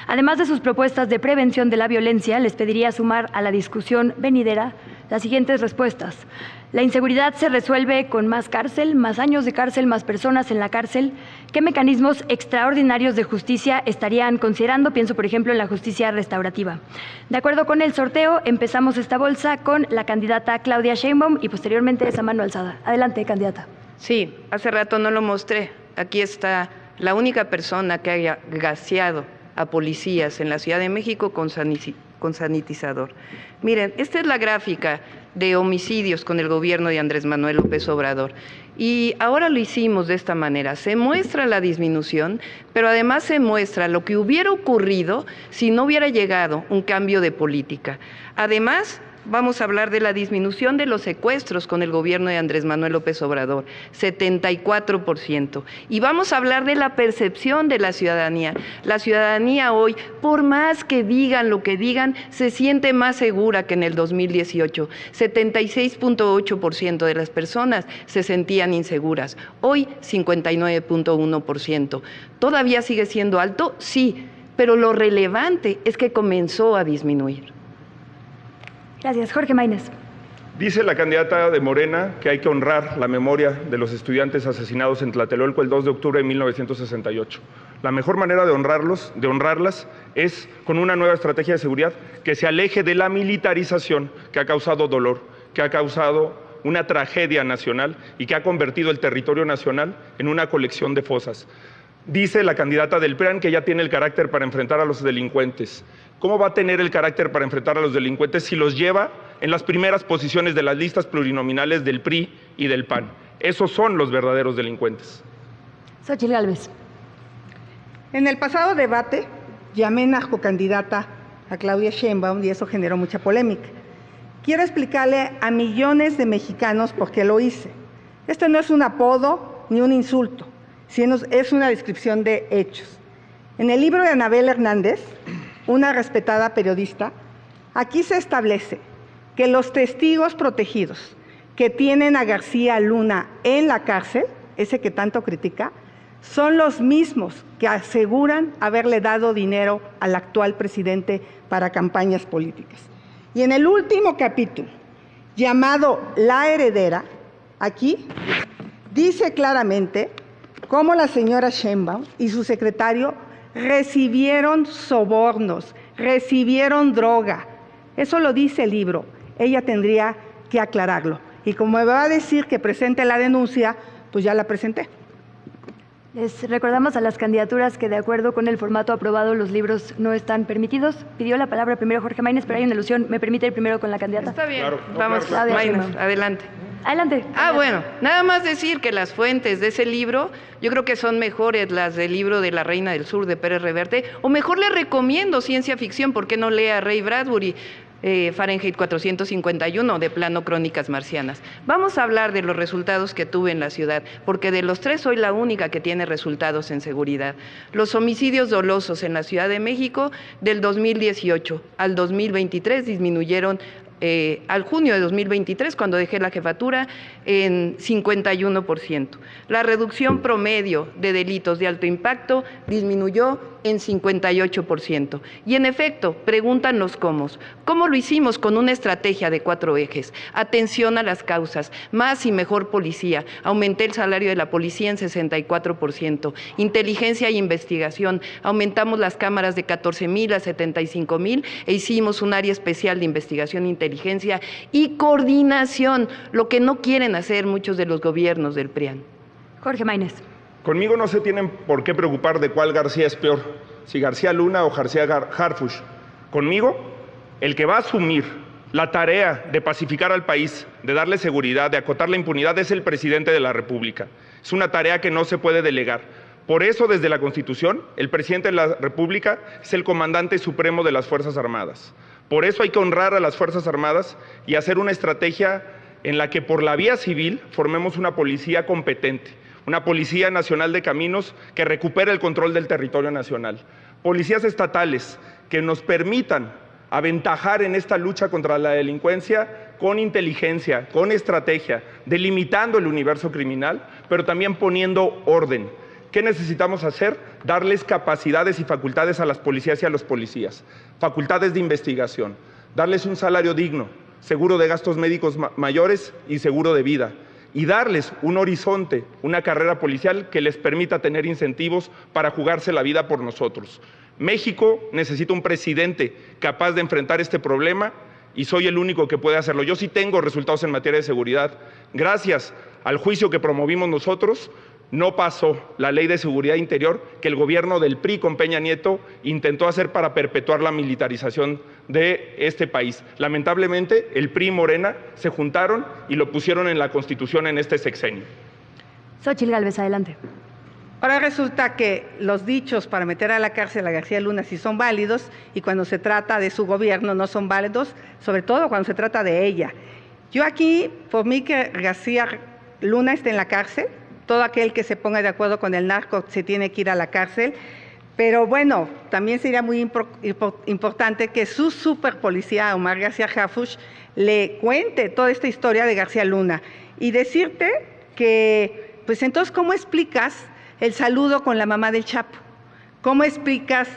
Speaker 3: Además de sus propuestas de prevención de la violencia, les pediría sumar a la discusión venidera las siguientes respuestas. La inseguridad se resuelve con más cárcel, más años de cárcel, más personas en la cárcel. ¿Qué mecanismos extraordinarios de justicia estarían considerando? Pienso, por ejemplo, en la justicia restaurativa. De acuerdo con el sorteo, empezamos esta bolsa con la candidata Claudia Sheinbaum y posteriormente esa mano alzada. Adelante, candidata.
Speaker 6: Sí, hace rato no lo mostré. Aquí está la única persona que haya gaseado a policías en la Ciudad de México con sanitizador. Miren, esta es la gráfica de homicidios con el gobierno de Andrés Manuel López Obrador. Y ahora lo hicimos de esta manera. Se muestra la disminución, pero además se muestra lo que hubiera ocurrido si no hubiera llegado un cambio de política. Además, vamos a hablar de la disminución de los secuestros con el gobierno de Andrés Manuel López Obrador, 74%. Y vamos a hablar de la percepción de la ciudadanía. La ciudadanía hoy, por más que digan lo que digan, se siente más segura que en el 2018. 76.8% de las personas se sentían inseguras. Hoy, 59.1%. ¿Todavía sigue siendo alto? Sí, pero lo relevante es que comenzó a disminuir.
Speaker 3: Gracias. Jorge Maínez.
Speaker 2: Dice la candidata de Morena que hay que honrar la memoria de los estudiantes asesinados en Tlatelolco el 2 de octubre de 1968. La mejor manera de honrarlas es con una nueva estrategia de seguridad que se aleje de la militarización que ha causado dolor, que ha causado una tragedia nacional y que ha convertido el territorio nacional en una colección de fosas. Dice la candidata del PRIAN que ella tiene el carácter para enfrentar a los delincuentes. ¿Cómo va a tener el carácter para enfrentar a los delincuentes si los lleva en las primeras posiciones de las listas plurinominales del PRI y del PAN? Esos son los verdaderos delincuentes.
Speaker 3: Xóchitl Gálvez.
Speaker 5: En el pasado debate llamé narcocandidata a Claudia Sheinbaum y eso generó mucha polémica. Quiero explicarle a millones de mexicanos por qué lo hice. Esto no es un apodo ni un insulto, sino es una descripción de hechos. En el libro de Anabel Hernández, una respetada periodista, aquí se establece que los testigos protegidos que tienen a García Luna en la cárcel, ese que tanto critica, son los mismos que aseguran haberle dado dinero al actual presidente para campañas políticas. Y en el último capítulo, llamado La Heredera, aquí dice claramente cómo la señora Sheinbaum y su secretario recibieron sobornos, recibieron droga. Eso lo dice el libro. Ella tendría que aclararlo. Y como me va a decir que presente la denuncia, pues ya la presenté.
Speaker 3: Les recordamos a las candidaturas que de acuerdo con el formato aprobado los libros no están permitidos. Pidió la palabra primero Jorge Maínez, pero hay una alusión. ¿Me permite ir primero con la candidata?
Speaker 6: Está bien,
Speaker 2: claro,
Speaker 6: vamos,
Speaker 2: claro.
Speaker 6: Maínez, adelante.
Speaker 3: Adelante.
Speaker 6: Bueno, nada más decir que las fuentes de ese libro, yo creo que son mejores las del libro de La Reina del Sur de Pérez Reverte, o mejor le recomiendo ciencia ficción, ¿por qué no lea Ray Bradbury? Fahrenheit 451 de Plano Crónicas Marcianas. Vamos a hablar de los resultados que tuve en la ciudad, porque de los tres soy la única que tiene resultados en seguridad. Los homicidios dolosos en la Ciudad de México del 2018 al 2023 disminuyeron al junio de 2023, cuando dejé la jefatura, en 51%. La reducción promedio de delitos de alto impacto disminuyó en 58%. Y en efecto, pregúntanos cómo lo hicimos con una estrategia de 4 ejes. Atención a las causas, más y mejor policía. Aumenté el salario de la policía en 64%. Inteligencia e investigación. Aumentamos las cámaras de 14,000 a 75,000 e hicimos un área especial de investigación e inteligencia y coordinación, lo que no quieren hacer muchos de los gobiernos del PRIAN.
Speaker 3: Jorge Maínez.
Speaker 2: Conmigo no se tienen por qué preocupar de cuál García es peor, si García Luna o García Harfuch. Conmigo, el que va a asumir la tarea de pacificar al país, de darle seguridad, de acotar la impunidad, es el presidente de la República. Es una tarea que no se puede delegar. Por eso, desde la Constitución, el presidente de la República es el comandante supremo de las Fuerzas Armadas. Por eso hay que honrar a las Fuerzas Armadas y hacer una estrategia en la que por la vía civil formemos una policía competente, una Policía Nacional de Caminos que recupere el control del territorio nacional, policías estatales que nos permitan aventajar en esta lucha contra la delincuencia con inteligencia, con estrategia, delimitando el universo criminal, pero también poniendo orden. ¿Qué necesitamos hacer? Darles capacidades y facultades a las policías y a los policías, facultades de investigación, darles un salario digno, seguro de gastos médicos mayores y seguro de vida, y darles un horizonte, una carrera policial que les permita tener incentivos para jugarse la vida por nosotros. México necesita un presidente capaz de enfrentar este problema y soy el único que puede hacerlo. Yo sí tengo resultados en materia de seguridad. Gracias al juicio que promovimos nosotros, no pasó la Ley de Seguridad Interior que el gobierno del PRI con Peña Nieto intentó hacer para perpetuar la militarización de este país. Lamentablemente, el PRI y Morena se juntaron y lo pusieron en la Constitución en este sexenio.
Speaker 3: Xóchitl Gálvez, adelante.
Speaker 5: Ahora resulta que los dichos para meter a la cárcel a García Luna sí son válidos y cuando se trata de su gobierno no son válidos, sobre todo cuando se trata de ella. Yo aquí, por mí que García Luna esté en la cárcel, todo aquel que se ponga de acuerdo con el narco se tiene que ir a la cárcel, pero bueno, también sería muy importante que su superpolicía, Omar García Harfuch, le cuente toda esta historia de García Luna y decirte que, pues entonces, ¿cómo explicas el saludo con la mamá del Chapo? ¿Cómo explicas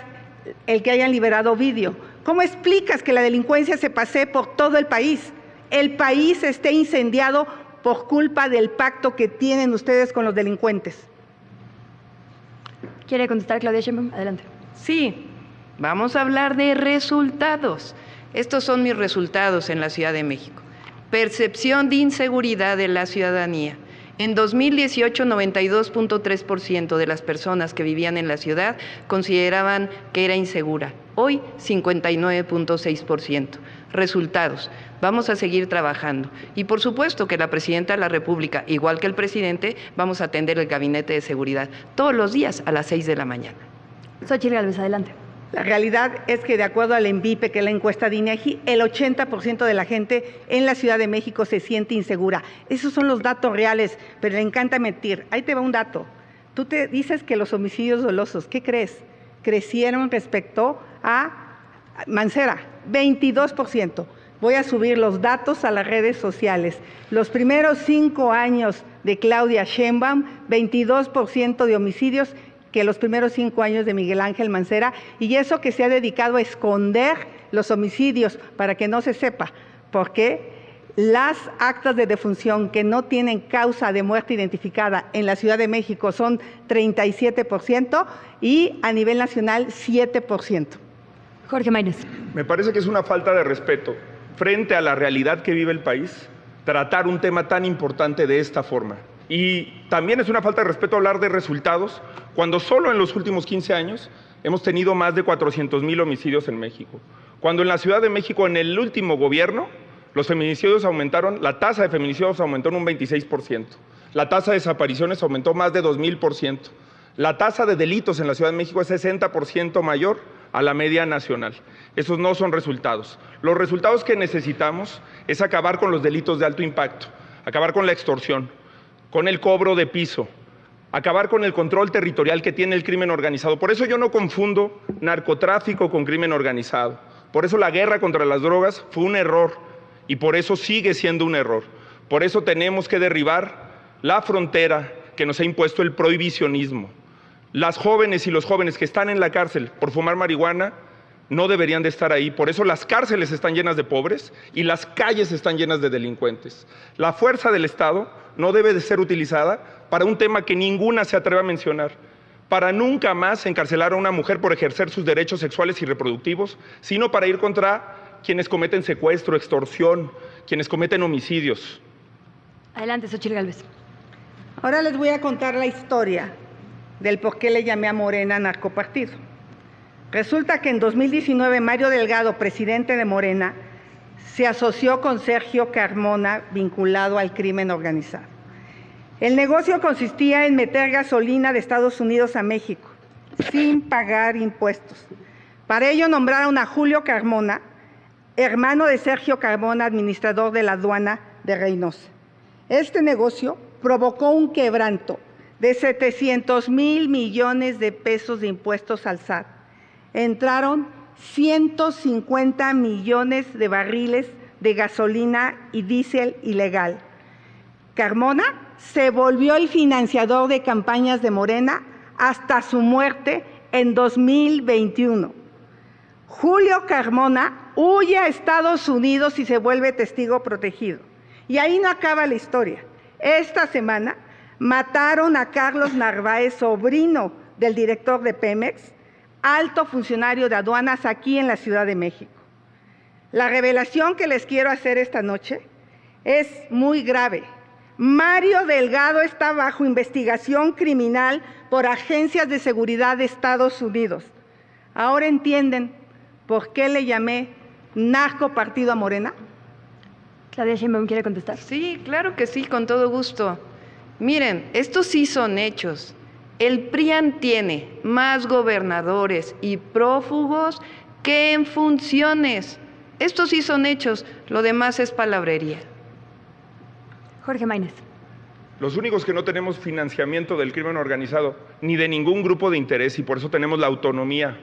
Speaker 5: el que hayan liberado Ovidio? ¿Cómo explicas que la delincuencia se pase por todo el país? El país esté incendiado por culpa del pacto que tienen ustedes con los delincuentes.
Speaker 3: ¿Quiere contestar Claudia Sheinbaum? Adelante.
Speaker 6: Sí, vamos a hablar de resultados. Estos son mis resultados en la Ciudad de México. Percepción de inseguridad de la ciudadanía. En 2018, 92.3% de las personas que vivían en la ciudad consideraban que era insegura. Hoy, 59.6%. Resultados. Vamos a seguir trabajando. Y por supuesto que la Presidenta de la República, igual que el Presidente, vamos a atender el Gabinete de Seguridad todos los días a las 6 de la mañana.
Speaker 3: Xóchitl Gálvez, adelante.
Speaker 5: La realidad es que de acuerdo al ENVIPE, que es la encuesta de INEGI, el 80% de la gente en la Ciudad de México se siente insegura. Esos son los datos reales, pero le encanta mentir. Ahí te va un dato. Tú te dices que los homicidios dolosos, ¿qué crees? Crecieron respecto a Mancera, 22%. Voy a subir los datos a las redes sociales. Los primeros 5 años de Claudia Sheinbaum, 22% de homicidios que los primeros 5 años de Miguel Ángel Mancera, y eso que se ha dedicado a esconder los homicidios para que no se sepa, porque las actas de defunción que no tienen causa de muerte identificada en la Ciudad de México son 37% y a nivel nacional 7%.
Speaker 3: Jorge Maínez.
Speaker 2: Me parece que es una falta de respeto frente a la realidad que vive el país tratar un tema tan importante de esta forma. Y también es una falta de respeto hablar de resultados cuando solo en los últimos 15 años hemos tenido más de 400,000 homicidios en México. Cuando en la Ciudad de México, en el último gobierno, los feminicidios aumentaron, la tasa de feminicidios aumentó en un 26%. La tasa de desapariciones aumentó más de 2,000%. La tasa de delitos en la Ciudad de México es 60% mayor a la media nacional. Esos no son resultados. Los resultados que necesitamos es acabar con los delitos de alto impacto, acabar con la extorsión, con el cobro de piso, acabar con el control territorial que tiene el crimen organizado. Por eso yo no confundo narcotráfico con crimen organizado. Por eso la guerra contra las drogas fue un error y por eso sigue siendo un error. Por eso tenemos que derribar la frontera que nos ha impuesto el prohibicionismo. Las jóvenes y los jóvenes que están en la cárcel por fumar marihuana no deberían de estar ahí. Por eso las cárceles están llenas de pobres y las calles están llenas de delincuentes. La fuerza del Estado no debe de ser utilizada para un tema que ninguna se atreve a mencionar, para nunca más encarcelar a una mujer por ejercer sus derechos sexuales y reproductivos, sino para ir contra quienes cometen secuestro, extorsión, quienes cometen homicidios.
Speaker 3: Adelante, Xóchitl Gálvez.
Speaker 5: Ahora les voy a contar la historia del por qué le llamé a Morena narcopartido. Resulta que en 2019 Mario Delgado, presidente de Morena, se asoció con Sergio Carmona vinculado al crimen organizado. El negocio consistía en meter gasolina de Estados Unidos a México sin pagar impuestos. Para ello nombraron a Julio Carmona, hermano de Sergio Carmona, administrador de la aduana de Reynosa. Este negocio provocó un quebranto de 700,000 millones de pesos de impuestos al SAT. Entraron 150 millones de barriles de gasolina y diésel ilegal. Carmona se volvió el financiador de campañas de Morena hasta su muerte en 2021. Julio Carmona huye a Estados Unidos y se vuelve testigo protegido. Y ahí no acaba la historia. Esta semana mataron a Carlos Narváez, sobrino del director de Pemex, alto funcionario de aduanas aquí en la Ciudad de México. La revelación que les quiero hacer esta noche es muy grave. Mario Delgado está bajo investigación criminal por agencias de seguridad de Estados Unidos. ¿Ahora entienden por qué le llamé narcopartido a Morena?
Speaker 3: Claudia Sheinbaum, ¿quiere contestar?
Speaker 6: Sí, claro que sí, con todo gusto. Miren, estos sí son hechos. El PRIAN tiene más gobernadores y prófugos que en funciones. Estos sí son hechos, lo demás es palabrería.
Speaker 3: Jorge Maínez.
Speaker 2: Los únicos que no tenemos financiamiento del crimen organizado, ni de ningún grupo de interés, y por eso tenemos la autonomía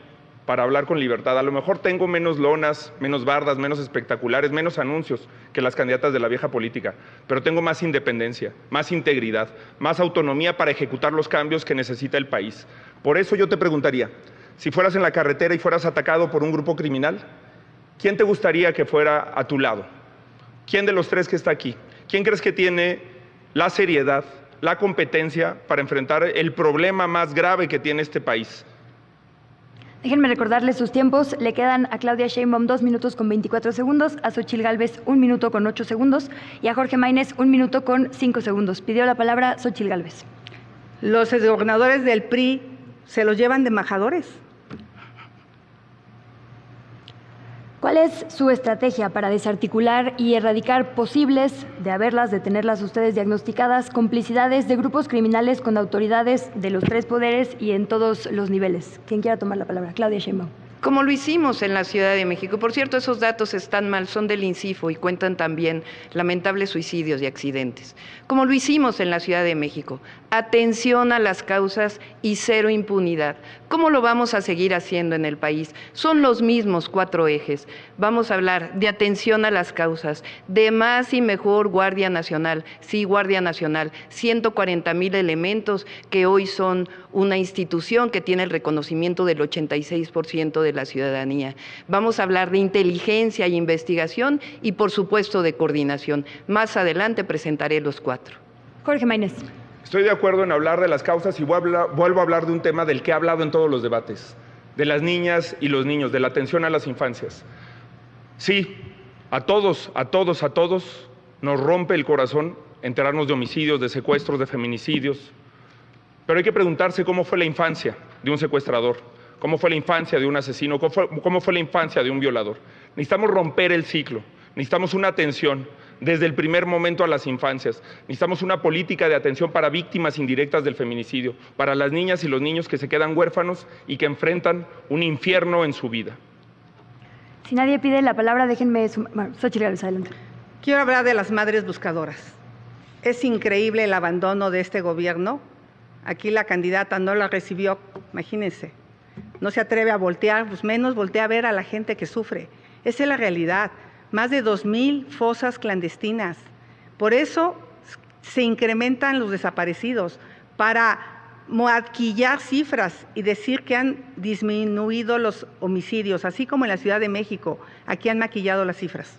Speaker 2: para hablar con libertad. A lo mejor tengo menos lonas, menos bardas, menos espectaculares, menos anuncios que las candidatas de la vieja política, pero tengo más independencia, más integridad, más autonomía para ejecutar los cambios que necesita el país. Por eso yo te preguntaría, si fueras en la carretera y fueras atacado por un grupo criminal, ¿quién te gustaría que fuera a tu lado? ¿Quién de los tres que está aquí? ¿Quién crees que tiene la seriedad, la competencia para enfrentar el problema más grave que tiene este país?
Speaker 3: Déjenme recordarles sus tiempos. Le quedan a Claudia Sheinbaum 2 minutos con 24 segundos, a Xochitl Gálvez 1 minuto con 8 segundos y a Jorge Maínez 1 minuto con 5 segundos. Pidió la palabra Xochitl Gálvez.
Speaker 5: Los gobernadores del PRI se los llevan de embajadores.
Speaker 3: ¿Cuál es su estrategia para desarticular y erradicar posibles, de haberlas, de tenerlas ustedes diagnosticadas, complicidades de grupos criminales con autoridades de los tres poderes y en todos los niveles? ¿Quién quiera tomar la palabra? Claudia Sheinbaum.
Speaker 6: Como lo hicimos en la Ciudad de México. Por cierto, esos datos están mal, son del INCIFO y cuentan también lamentables suicidios y accidentes. Como lo hicimos en la Ciudad de México, atención a las causas y cero impunidad. ¿Cómo lo vamos a seguir haciendo en el país? Son los mismos 4 ejes. Vamos a hablar de atención a las causas, de más y mejor Guardia Nacional. Sí, Guardia Nacional, 140,000 elementos que hoy son una institución que tiene el reconocimiento del 86% de la ciudadanía. Vamos a hablar de inteligencia y investigación y, por supuesto, de coordinación. Más adelante presentaré los 4.
Speaker 3: Jorge Maínez.
Speaker 2: Estoy de acuerdo en hablar de las causas y vuelvo a hablar de un tema del que he hablado en todos los debates, de las niñas y los niños, de la atención a las infancias. Sí, a todos nos rompe el corazón enterarnos de homicidios, de secuestros, de feminicidios, pero hay que preguntarse cómo fue la infancia de un secuestrador, cómo fue la infancia de un asesino, cómo fue la infancia de un violador. Necesitamos romper el ciclo, necesitamos una atención desde el primer momento a las infancias. Necesitamos una política de atención para víctimas indirectas del feminicidio, para las niñas y los niños que se quedan huérfanos y que enfrentan un infierno en su vida.
Speaker 3: Si nadie pide la palabra, déjenme... Xochitl Gálvez, adelante.
Speaker 5: Quiero hablar de las madres buscadoras. Es increíble el abandono de este gobierno. Aquí la candidata no la recibió, imagínense. No se atreve a voltear, pues menos voltea a ver a la gente que sufre. Esa es la realidad. Más de 2,000 fosas clandestinas. Por eso se incrementan los desaparecidos, para maquillar cifras y decir que han disminuido los homicidios, así como en la Ciudad de México. Aquí han maquillado las cifras.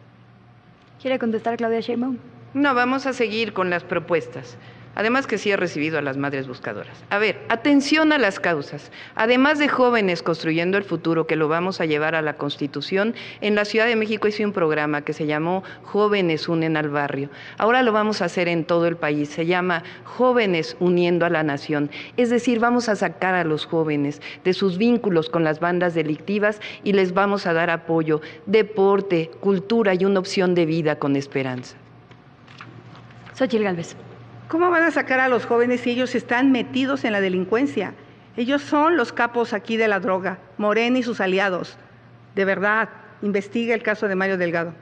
Speaker 3: ¿Quiere contestar Claudia Sheinbaum?
Speaker 6: No, vamos a seguir con las propuestas. Además que sí he recibido a las madres buscadoras. A ver, atención a las causas. Además de Jóvenes Construyendo el Futuro, que lo vamos a llevar a la Constitución, en la Ciudad de México hice un programa que se llamó Jóvenes Unen al Barrio. Ahora lo vamos a hacer en todo el país. Se llama Jóvenes Uniendo a la Nación. Es decir, vamos a sacar a los jóvenes de sus vínculos con las bandas delictivas y les vamos a dar apoyo, deporte, cultura y una opción de vida con esperanza.
Speaker 3: Xochitl Gálvez.
Speaker 5: ¿Cómo van a sacar a los jóvenes si ellos están metidos en la delincuencia? Ellos son los capos aquí de la droga, Morena y sus aliados. De verdad, investigue el caso de Mario Delgado.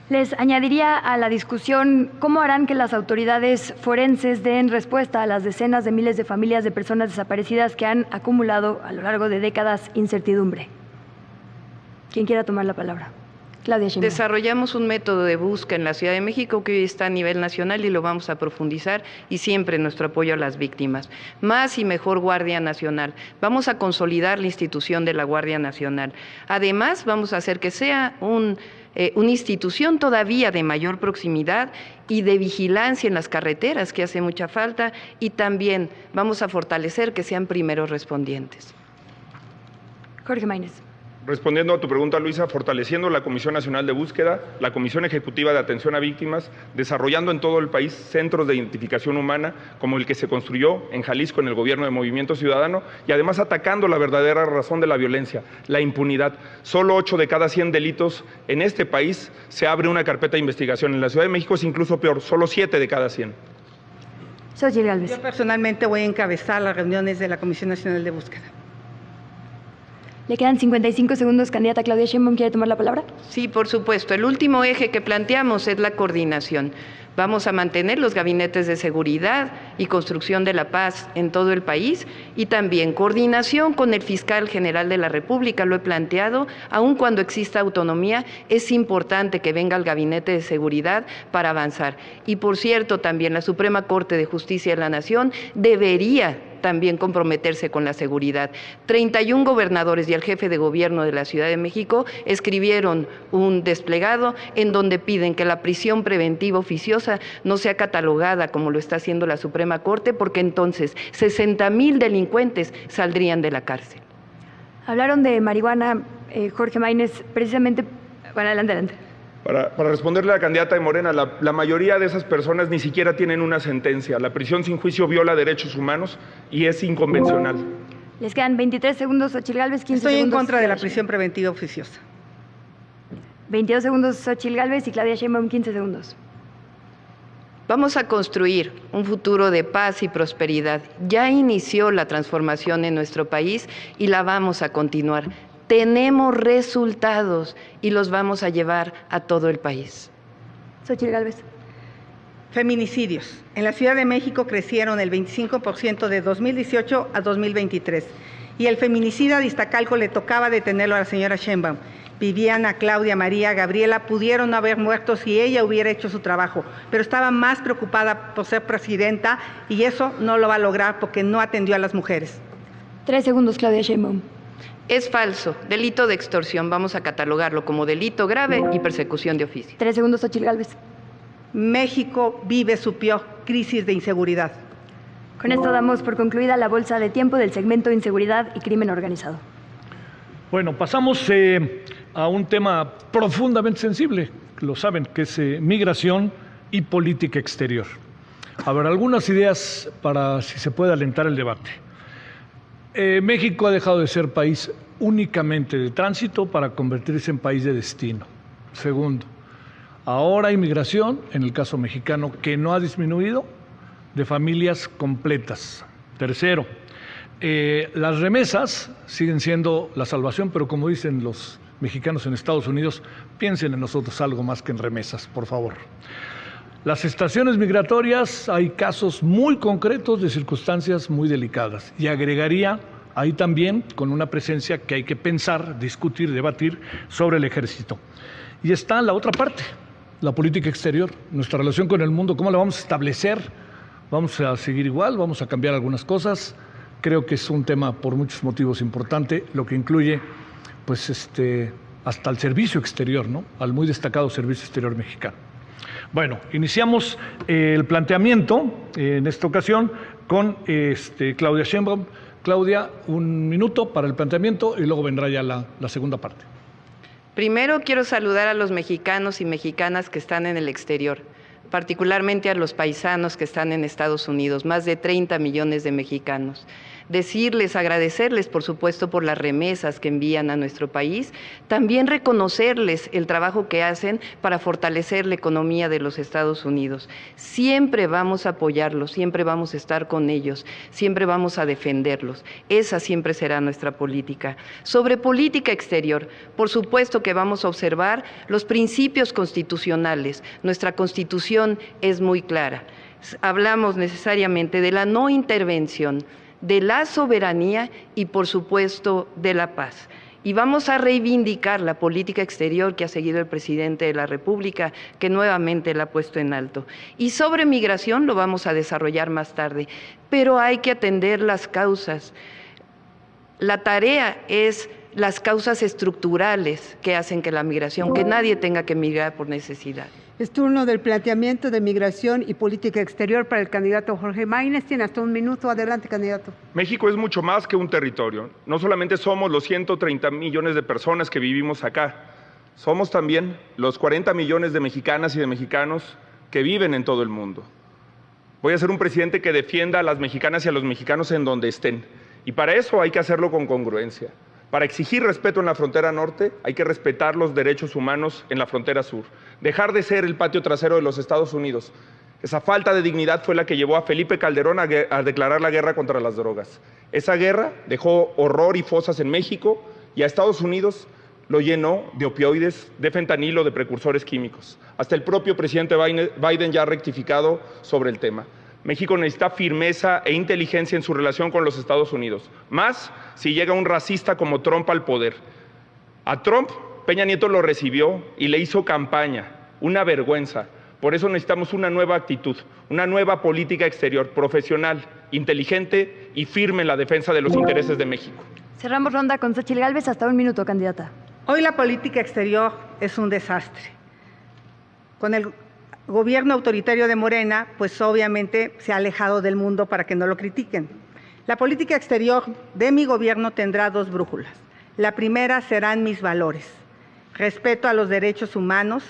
Speaker 3: Les añadiría a la discusión cómo harán que las autoridades forenses den respuesta a las decenas de miles de familias de personas desaparecidas que han acumulado a lo largo de décadas incertidumbre. ¿Quién quiera tomar la palabra? Claudia Sheinbaum.
Speaker 6: Desarrollamos un método de búsqueda en la Ciudad de México que hoy está a nivel nacional y lo vamos a profundizar, y siempre nuestro apoyo a las víctimas. Más y mejor Guardia Nacional. Vamos a consolidar la institución de la Guardia Nacional. Además, vamos a hacer que sea una institución todavía de mayor proximidad y de vigilancia en las carreteras, que hace mucha falta, y también vamos a fortalecer que sean primeros respondientes.
Speaker 3: Jorge Maínez.
Speaker 2: Respondiendo a tu pregunta, Luisa, fortaleciendo la Comisión Nacional de Búsqueda, la Comisión Ejecutiva de Atención a Víctimas, desarrollando en todo el país centros de identificación humana, como el que se construyó en Jalisco en el gobierno de Movimiento Ciudadano, y además atacando la verdadera razón de la violencia, la impunidad. Solo 8 de cada 100 delitos en este país se abre una carpeta de investigación. En la Ciudad de México es incluso peor, solo 7 de cada 100.
Speaker 3: Xochitl Gálvez.
Speaker 5: Yo personalmente voy a encabezar las reuniones de la Comisión Nacional de Búsqueda.
Speaker 3: Le quedan 55 segundos. Candidata Claudia Sheinbaum, ¿quiere tomar la palabra?
Speaker 6: Sí, por supuesto. El último eje que planteamos es la coordinación. Vamos a mantener los gabinetes de seguridad y construcción de la paz en todo el país, y también coordinación con el fiscal general de la República. Lo he planteado, aun cuando exista autonomía, es importante que venga el gabinete de seguridad para avanzar. Y por cierto, también la Suprema Corte de Justicia de la Nación debería también comprometerse con la seguridad. 31 gobernadores y el jefe de gobierno de la Ciudad de México escribieron un desplegado en donde piden que la prisión preventiva oficiosa no sea catalogada como lo está haciendo la Suprema Corte, porque entonces 60,000 delincuentes saldrían de la cárcel.
Speaker 3: Hablaron de marihuana, Jorge Maínez, precisamente. Bueno, adelante.
Speaker 2: Para responderle a la candidata de Morena, la mayoría de esas personas ni siquiera tienen una sentencia. La prisión sin juicio viola derechos humanos y es inconvencional.
Speaker 3: Les quedan 23 segundos, Xochitl Gálvez, 15
Speaker 5: Estoy
Speaker 3: segundos.
Speaker 5: en contra de la prisión preventiva oficiosa.
Speaker 3: 22 segundos, Xochitl Gálvez, y Claudia Sheinbaum, 15 segundos.
Speaker 6: Vamos a construir un futuro de paz y prosperidad. Ya inició la transformación en nuestro país y la vamos a continuar. Tenemos resultados y los vamos a llevar a todo el país.
Speaker 3: Xochitl Gálvez.
Speaker 5: Feminicidios. En la Ciudad de México crecieron el 25% de 2018 a 2023. Y el feminicida de Iztacalco le tocaba detenerlo a la señora Sheinbaum. Viviana, Claudia, María, Gabriela pudieron haber muerto si ella hubiera hecho su trabajo, pero estaba más preocupada por ser presidenta, y eso no lo va a lograr porque no atendió a las mujeres.
Speaker 3: 3 segundos, Claudia Sheinbaum.
Speaker 6: Es falso. Delito de extorsión. Vamos a catalogarlo como delito grave y persecución de oficio.
Speaker 3: 3 segundos, Xochitl Gálvez.
Speaker 5: México vive su peor crisis de inseguridad.
Speaker 3: Con esto damos por concluida la bolsa de tiempo del segmento Inseguridad y Crimen Organizado.
Speaker 1: Bueno, pasamos a un tema profundamente sensible, lo saben, que es migración y política exterior. A ver, algunas ideas para si se puede alentar el debate. México ha dejado de ser país únicamente de tránsito para convertirse en país de destino. Segundo, ahora hay migración, en el caso mexicano, que no ha disminuido, de familias completas. Tercero, las remesas siguen siendo la salvación, pero como dicen los mexicanos en Estados Unidos, piensen en nosotros algo más que en remesas, por favor. Las estaciones migratorias, hay casos muy concretos de circunstancias muy delicadas, y agregaría ahí también con una presencia que hay que pensar, discutir, debatir sobre el ejército. Y está la otra parte, la política exterior, nuestra relación con el mundo, ¿cómo la vamos a establecer? ¿Vamos a seguir igual? ¿Vamos a cambiar algunas cosas? Creo que es un tema por muchos motivos importante, lo que incluye pues hasta el servicio exterior, ¿no? Al muy destacado servicio exterior mexicano. Bueno, iniciamos el planteamiento en esta ocasión con Claudia Sheinbaum. Claudia, 1 minuto para el planteamiento y luego vendrá ya la segunda parte.
Speaker 6: Primero quiero saludar a los mexicanos y mexicanas que están en el exterior, particularmente a los paisanos que están en Estados Unidos, más de 30 millones de mexicanos. decirles, agradecerles, por supuesto, por las remesas que envían a nuestro país, también reconocerles el trabajo que hacen para fortalecer la economía de los Estados Unidos. Siempre vamos a apoyarlos, siempre vamos a estar con ellos, siempre vamos a defenderlos. Esa siempre será nuestra política. Sobre política exterior, por supuesto que vamos a observar los principios constitucionales. Nuestra Constitución es muy clara. Hablamos necesariamente de la no intervención, de la soberanía y, por supuesto, de la paz. Y vamos a reivindicar la política exterior que ha seguido el presidente de la República, que nuevamente la ha puesto en alto. Y sobre migración lo vamos a desarrollar más tarde, pero hay que atender las causas. La tarea es las causas estructurales que hacen que la migración, que nadie tenga que migrar por necesidad.
Speaker 8: Es turno del planteamiento de migración y política exterior para el candidato Jorge Maínez. Tiene hasta un minuto. Adelante, candidato.
Speaker 2: México es mucho más que un territorio. No solamente somos los 130 millones de personas que vivimos acá, somos también los 40 millones de mexicanas y de mexicanos que viven en todo el mundo. Voy a ser un presidente que defienda a las mexicanas y a los mexicanos en donde estén. Y para eso hay que hacerlo con congruencia. Para exigir respeto en la frontera norte, hay que respetar los derechos humanos en la frontera sur. Dejar de ser el patio trasero de los Estados Unidos. Esa falta de dignidad fue la que llevó a Felipe Calderón a declarar la guerra contra las drogas. Esa guerra dejó horror y fosas en México y a Estados Unidos lo llenó de opioides, de fentanilo, de precursores químicos. Hasta el propio presidente Biden ya ha rectificado sobre el tema. México necesita firmeza e inteligencia en su relación con los Estados Unidos, más si llega un racista como Trump al poder. A Trump, Peña Nieto lo recibió y le hizo campaña, una vergüenza. Por eso necesitamos una nueva actitud, una nueva política exterior profesional, inteligente y firme en la defensa de los intereses de México.
Speaker 3: Cerramos ronda con Xochitl Gálvez. Hasta un minuto, candidata.
Speaker 5: Hoy la política exterior es un desastre. Con el gobierno autoritario de Morena, pues obviamente se ha alejado del mundo para que no lo critiquen. La política exterior de mi gobierno tendrá dos brújulas. La primera serán mis valores: respeto a los derechos humanos,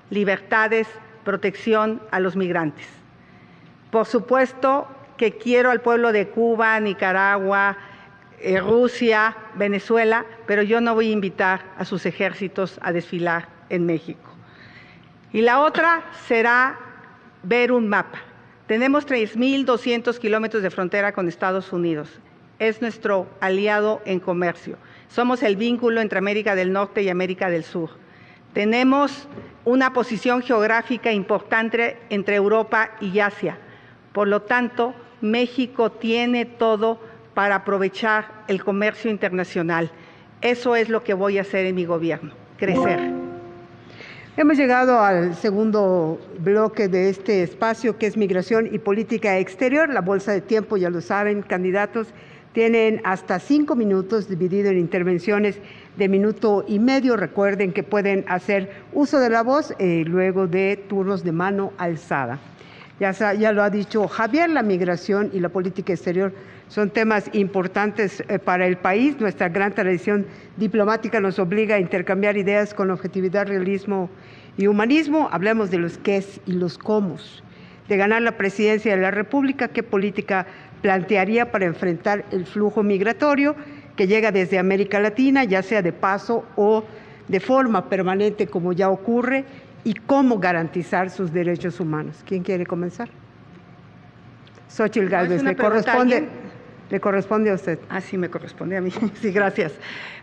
Speaker 5: libertades, protección a los migrantes. Por supuesto que quiero al pueblo de Cuba, Nicaragua, Rusia, Venezuela, pero yo no voy a invitar a sus ejércitos a desfilar en México. Y la otra será ver un mapa. Tenemos 3.200 kilómetros de frontera con Estados Unidos. Es nuestro aliado en comercio. Somos el vínculo entre América del Norte y América del Sur. Tenemos una posición geográfica importante entre Europa y Asia. Por lo tanto, México tiene todo para aprovechar el comercio internacional. Eso es lo que voy a hacer en mi gobierno, crecer.
Speaker 8: Hemos llegado al segundo bloque de este espacio, que es migración y política exterior. La bolsa de tiempo, ya lo saben, candidatos, tienen hasta 5 minutos dividido en intervenciones de minuto y medio. Recuerden que pueden hacer uso de la voz luego de turnos de mano alzada. Ya lo ha dicho Javier, la migración y la política exterior son temas importantes para el país. Nuestra gran tradición diplomática nos obliga a intercambiar ideas con objetividad, realismo y humanismo. Hablemos de los qués y los cómos. De ganar la presidencia de la República, ¿qué política plantearía para enfrentar el flujo migratorio que llega desde América Latina, ya sea de paso o de forma permanente, como ya ocurre? ¿Y cómo garantizar sus derechos humanos? ¿Quién quiere comenzar? Xochitl Gálvez, ¿le corresponde a usted?
Speaker 5: Ah, sí, me corresponde a mí. Sí, gracias.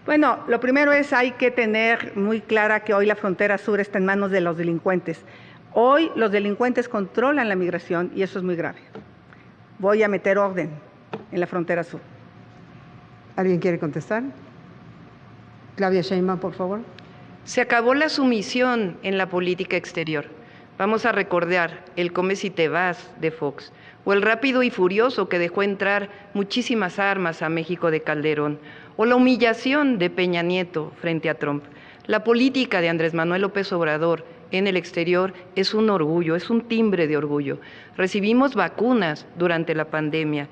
Speaker 5: Bueno, lo primero es, hay que tener muy clara que hoy la frontera sur está en manos de los delincuentes. Hoy los delincuentes controlan la migración y eso es muy grave. Voy a meter orden en la frontera sur.
Speaker 8: ¿Alguien quiere contestar? Claudia Sheinbaum, por favor.
Speaker 6: Se acabó la sumisión en la política exterior. Vamos a recordar el come si te vas de Fox, o el rápido y furioso que dejó entrar muchísimas armas a México de Calderón, o la humillación de Peña Nieto frente a Trump. La política de Andrés Manuel López Obrador en el exterior es un orgullo, es un timbre de orgullo. Recibimos vacunas durante la pandemia.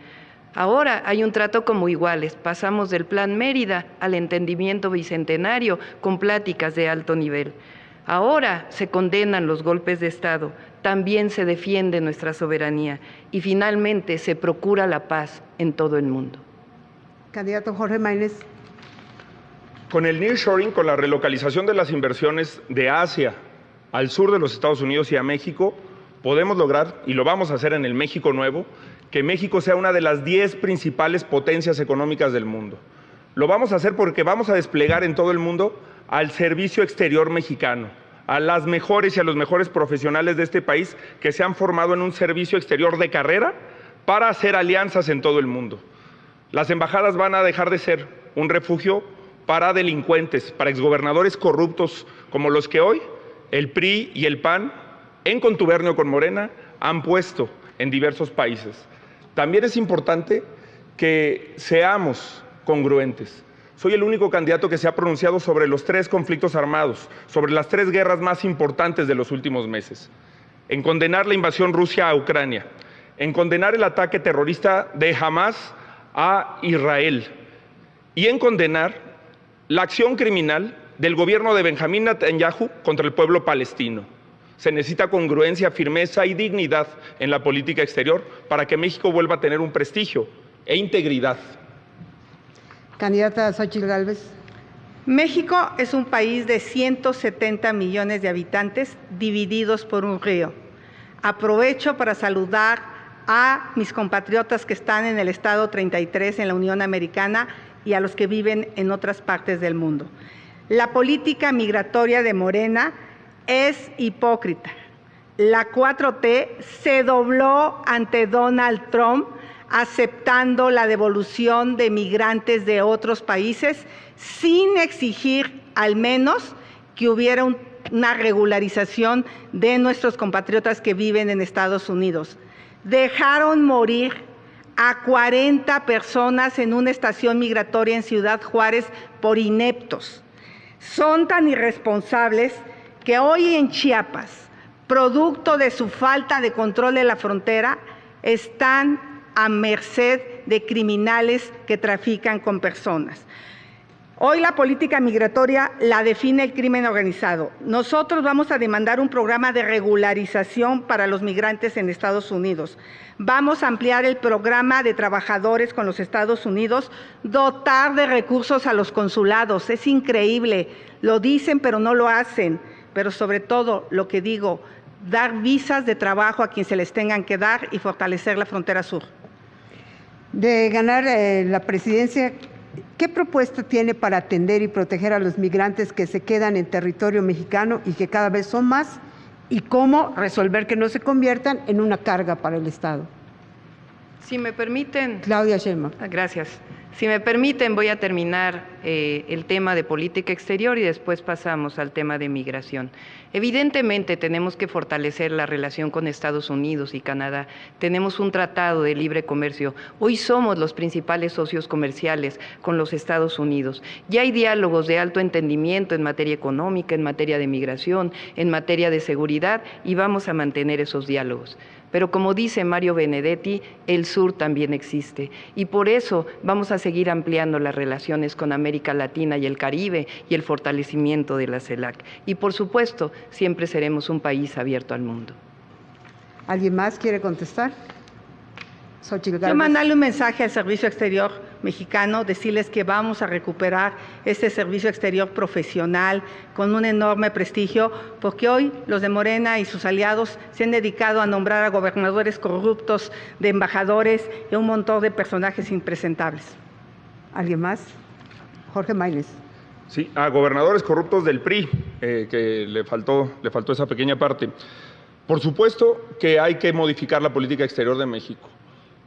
Speaker 6: Ahora hay un trato como iguales, pasamos del Plan Mérida al entendimiento bicentenario con pláticas de alto nivel. Ahora se condenan los golpes de Estado, también se defiende nuestra soberanía y finalmente se procura la paz en todo el mundo.
Speaker 8: Candidato Jorge Maínez.
Speaker 2: Con el nearshoring, con la relocalización de las inversiones de Asia al sur de los Estados Unidos y a México, podemos lograr, y lo vamos a hacer en el México Nuevo, que México sea una de las 10 principales potencias económicas del mundo. Lo vamos a hacer porque vamos a desplegar en todo el mundo al servicio exterior mexicano, a las mejores y a los mejores profesionales de este país que se han formado en un servicio exterior de carrera para hacer alianzas en todo el mundo. Las embajadas van a dejar de ser un refugio para delincuentes, para exgobernadores corruptos como los que hoy el PRI y el PAN, en contubernio con Morena, han puesto en diversos países. También es importante que seamos congruentes. Soy el único candidato que se ha pronunciado sobre los 3 conflictos armados, sobre las 3 guerras más importantes de los últimos meses. En condenar la invasión rusa a Ucrania, en condenar el ataque terrorista de Hamas a Israel y en condenar la acción criminal del gobierno de Benjamín Netanyahu contra el pueblo palestino. Se necesita congruencia, firmeza y dignidad en la política exterior para que México vuelva a tener un prestigio e integridad.
Speaker 8: Candidata Xóchitl Gálvez.
Speaker 5: México es un país de 170 millones de habitantes divididos por un río. Aprovecho para saludar a mis compatriotas que están en el estado 33 en la Unión Americana y a los que viven en otras partes del mundo. La política migratoria de Morena es hipócrita. La 4T se dobló ante Donald Trump aceptando la devolución de migrantes de otros países sin exigir al menos que hubiera una regularización de nuestros compatriotas que viven en Estados Unidos. Dejaron morir a 40 personas en una estación migratoria en Ciudad Juárez por ineptos. Son tan irresponsables que hoy en Chiapas, producto de su falta de control de la frontera, están a merced de criminales que trafican con personas. Hoy la política migratoria la define el crimen organizado. Nosotros vamos a demandar un programa de regularización para los migrantes en Estados Unidos. Vamos a ampliar el programa de trabajadores con los Estados Unidos, dotar de recursos a los consulados. Es increíble, lo dicen pero no lo hacen. Pero sobre todo, lo que digo, dar visas de trabajo a quien se les tengan que dar y fortalecer la frontera sur.
Speaker 8: De ganar la presidencia, ¿qué propuesta tiene para atender y proteger a los migrantes que se quedan en territorio mexicano y que cada vez son más? ¿Y cómo resolver que no se conviertan en una carga para el Estado?
Speaker 6: Si me permiten.
Speaker 8: Claudia Sheinbaum.
Speaker 6: Gracias. Si me permiten, voy a terminar el tema de política exterior y después pasamos al tema de migración. Evidentemente tenemos que fortalecer la relación con Estados Unidos y Canadá. Tenemos un tratado de libre comercio. Hoy somos los principales socios comerciales con los Estados Unidos. Ya hay diálogos de alto entendimiento en materia económica, en materia de migración, en materia de seguridad y vamos a mantener esos diálogos. Pero como dice Mario Benedetti, el sur también existe y por eso vamos a seguir ampliando las relaciones con América Latina y el Caribe y el fortalecimiento de la CELAC. Y por supuesto, siempre seremos un país abierto al mundo.
Speaker 8: ¿Alguien más quiere contestar? Xóchitl Gálvez.
Speaker 5: Yo mandarle un mensaje al Servicio Exterior mexicano, decirles que vamos a recuperar este servicio exterior profesional con un enorme prestigio, porque hoy los de Morena y sus aliados se han dedicado a nombrar a gobernadores corruptos, de embajadores y un montón de personajes impresentables.
Speaker 8: ¿Alguien más? Jorge Maínez.
Speaker 2: Sí, a gobernadores corruptos del PRI, que le faltó esa pequeña parte. Por supuesto que hay que modificar la política exterior de México.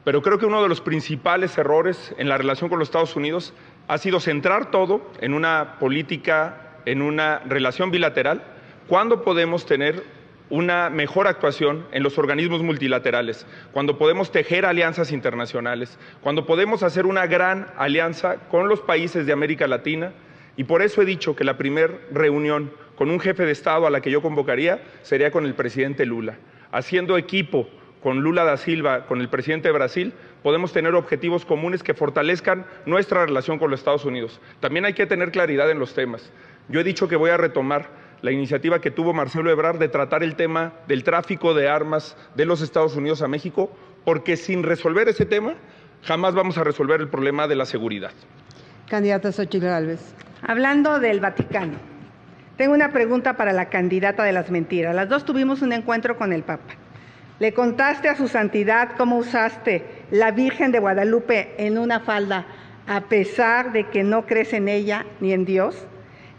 Speaker 2: Pero creo que uno de los principales errores en la relación con los Estados Unidos ha sido centrar todo en una política, en una relación bilateral, cuando podemos tener una mejor actuación en los organismos multilaterales, cuando podemos tejer alianzas internacionales, cuando podemos hacer una gran alianza con los países de América Latina. Y por eso he dicho que la primera reunión con un jefe de Estado a la que yo convocaría sería con el presidente Lula, haciendo equipo con Lula da Silva, con el presidente de Brasil, podemos tener objetivos comunes que fortalezcan nuestra relación con los Estados Unidos. También hay que tener claridad en los temas. Yo he dicho que voy a retomar la iniciativa que tuvo Marcelo Ebrard de tratar el tema del tráfico de armas de los Estados Unidos a México, porque sin resolver ese tema, jamás vamos a resolver el problema de la seguridad.
Speaker 8: Candidata Xóchitl Gálvez.
Speaker 5: Hablando del Vaticano, tengo una pregunta para la candidata de las mentiras. Las dos tuvimos un encuentro con el Papa. ¿Le contaste a su santidad cómo usaste la Virgen de Guadalupe en una falda a pesar de que no crees en ella ni en Dios?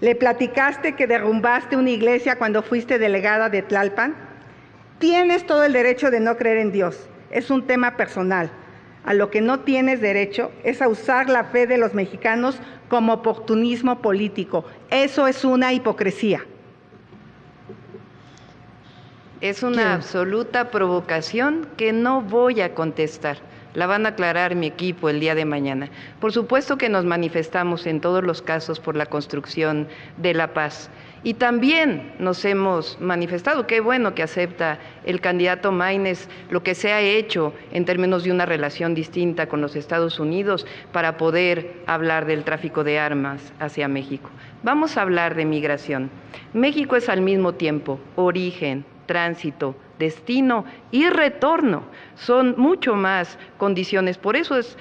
Speaker 5: ¿Le platicaste que derrumbaste una iglesia cuando fuiste delegada de Tlalpan? Tienes todo el derecho de no creer en Dios. Es un tema personal. A lo que no tienes derecho es a usar la fe de los mexicanos como oportunismo político. Eso es una hipocresía.
Speaker 6: Es una absoluta provocación que no voy a contestar. La van a aclarar mi equipo el día de mañana. Por supuesto que nos manifestamos en todos los casos por la construcción de la paz. Y también nos hemos manifestado, qué bueno que acepta el candidato Maínez lo que se ha hecho en términos de una relación distinta con los Estados Unidos para poder hablar del tráfico de armas hacia México. Vamos a hablar de migración. México es al mismo tiempo origen, tránsito, destino y retorno. Son mucho más condiciones, por eso es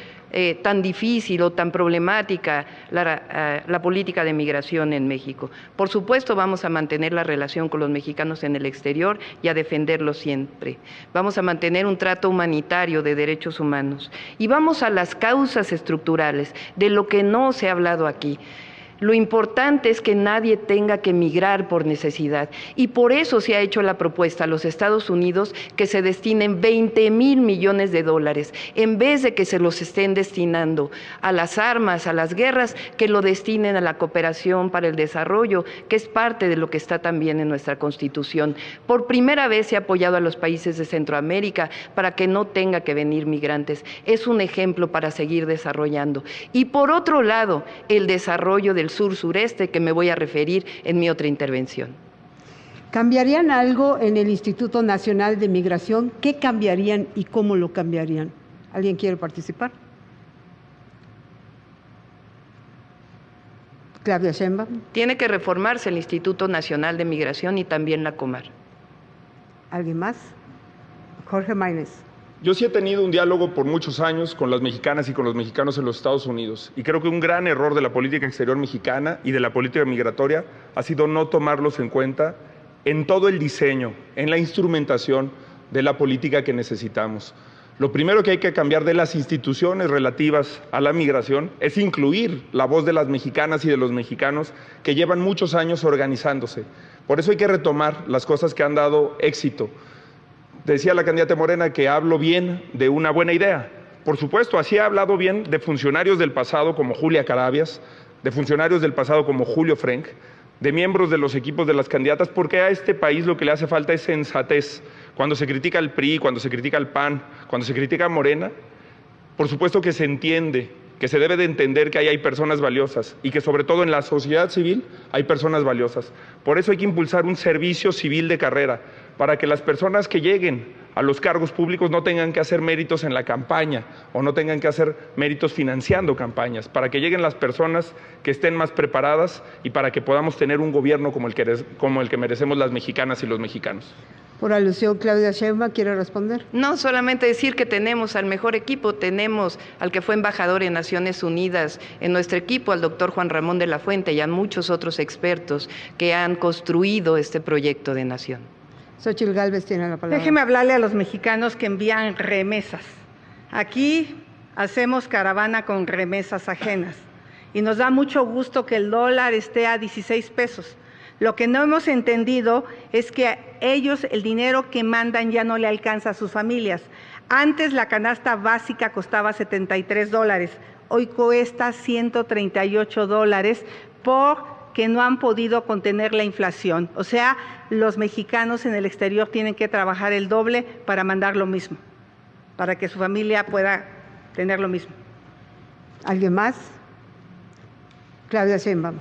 Speaker 6: tan difícil o tan problemática la política de migración en México. Por supuesto, vamos a mantener la relación con los mexicanos en el exterior y a defenderlos siempre. Vamos a mantener un trato humanitario de derechos humanos y vamos a las causas estructurales de lo que no se ha hablado aquí. Lo importante es que nadie tenga que migrar por necesidad y por eso se ha hecho la propuesta a los Estados Unidos que se destinen 20,000 millones de dólares en vez de que se los estén destinando a las armas, a las guerras, que lo destinen a la cooperación para el desarrollo, que es parte de lo que está también en nuestra Constitución. Por primera vez se ha apoyado a los países de Centroamérica para que no tenga que venir migrantes. Es un ejemplo para seguir desarrollando. Y por otro lado, el desarrollo del sur-sureste, que me voy a referir en mi otra intervención.
Speaker 8: ¿Cambiarían algo en el Instituto Nacional de Migración? ¿Qué cambiarían y cómo lo cambiarían? ¿Alguien quiere participar? Claudia Sheinbaum.
Speaker 6: Tiene que reformarse el Instituto Nacional de Migración y también la Comar.
Speaker 8: ¿Alguien más? Jorge Maínez.
Speaker 2: Yo sí he tenido un diálogo por muchos años con las mexicanas y con los mexicanos en los Estados Unidos y creo que un gran error de la política exterior mexicana y de la política migratoria ha sido no tomarlos en cuenta en todo el diseño, en la instrumentación de la política que necesitamos. Lo primero que hay que cambiar de las instituciones relativas a la migración es incluir la voz de las mexicanas y de los mexicanos que llevan muchos años organizándose. Por eso hay que retomar las cosas que han dado éxito. Decía la candidata Morena que hablo bien de una buena idea. Por supuesto, así ha hablado bien de funcionarios del pasado como Julia Carabias, de funcionarios del pasado como Julio Frenk, de miembros de los equipos de las candidatas, porque a este país lo que le hace falta es sensatez. Cuando se critica al PRI, cuando se critica al PAN, cuando se critica a Morena, por supuesto que se entiende, que se debe de entender que ahí hay personas valiosas y que sobre todo en la sociedad civil hay personas valiosas. Por eso hay que impulsar un servicio civil de carrera, para que las personas que lleguen a los cargos públicos no tengan que hacer méritos en la campaña o no tengan que hacer méritos financiando campañas, para que lleguen las personas que estén más preparadas y para que podamos tener un gobierno como el que merecemos las mexicanas y los mexicanos.
Speaker 8: Por alusión, Claudia Sheinbaum, ¿quiere responder?
Speaker 6: No, solamente decir que tenemos al mejor equipo, tenemos al que fue embajador en Naciones Unidas en nuestro equipo, al doctor Juan Ramón de la Fuente y a muchos otros expertos que han construido este proyecto de nación.
Speaker 8: Xóchitl Gálvez tiene la palabra.
Speaker 5: Déjeme hablarle a los mexicanos que envían remesas. Aquí hacemos caravana con remesas ajenas y nos da mucho gusto que el dólar esté a 16 pesos. Lo que no hemos entendido es que a ellos el dinero que mandan ya no le alcanza a sus familias. Antes la canasta básica costaba $73, hoy cuesta $138 porque no han podido contener la inflación. O sea, los mexicanos en el exterior tienen que trabajar el doble para mandar lo mismo, para que su familia pueda tener lo mismo.
Speaker 8: ¿Alguien más? Claudia Sheinbaum.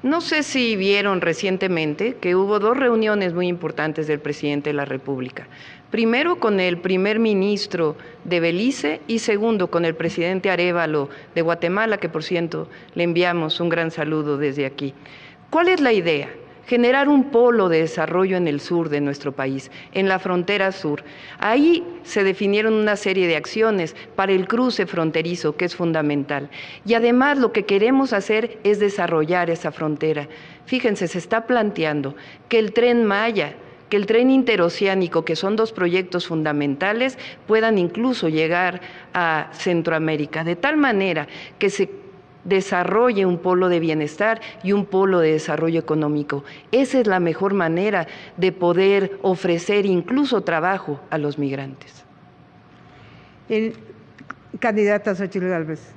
Speaker 6: No sé si vieron recientemente que hubo 2 reuniones muy importantes del presidente de la República. Primero con el primer ministro de Belice y segundo con el presidente Arévalo de Guatemala, que por cierto le enviamos un gran saludo desde aquí. ¿Cuál es la idea? generar un polo de desarrollo en el sur de nuestro país, en la frontera sur. Ahí se definieron una serie de acciones para el cruce fronterizo, que es fundamental. Y además lo que queremos hacer es desarrollar esa frontera. Fíjense, se está planteando que el Tren Maya, que el tren interoceánico, que son dos proyectos fundamentales, puedan incluso llegar a Centroamérica, de tal manera que se desarrolle un polo de bienestar y un polo de desarrollo económico. Esa es la mejor manera de poder ofrecer incluso trabajo a los migrantes.
Speaker 8: Candidata Xochitl Gálvez.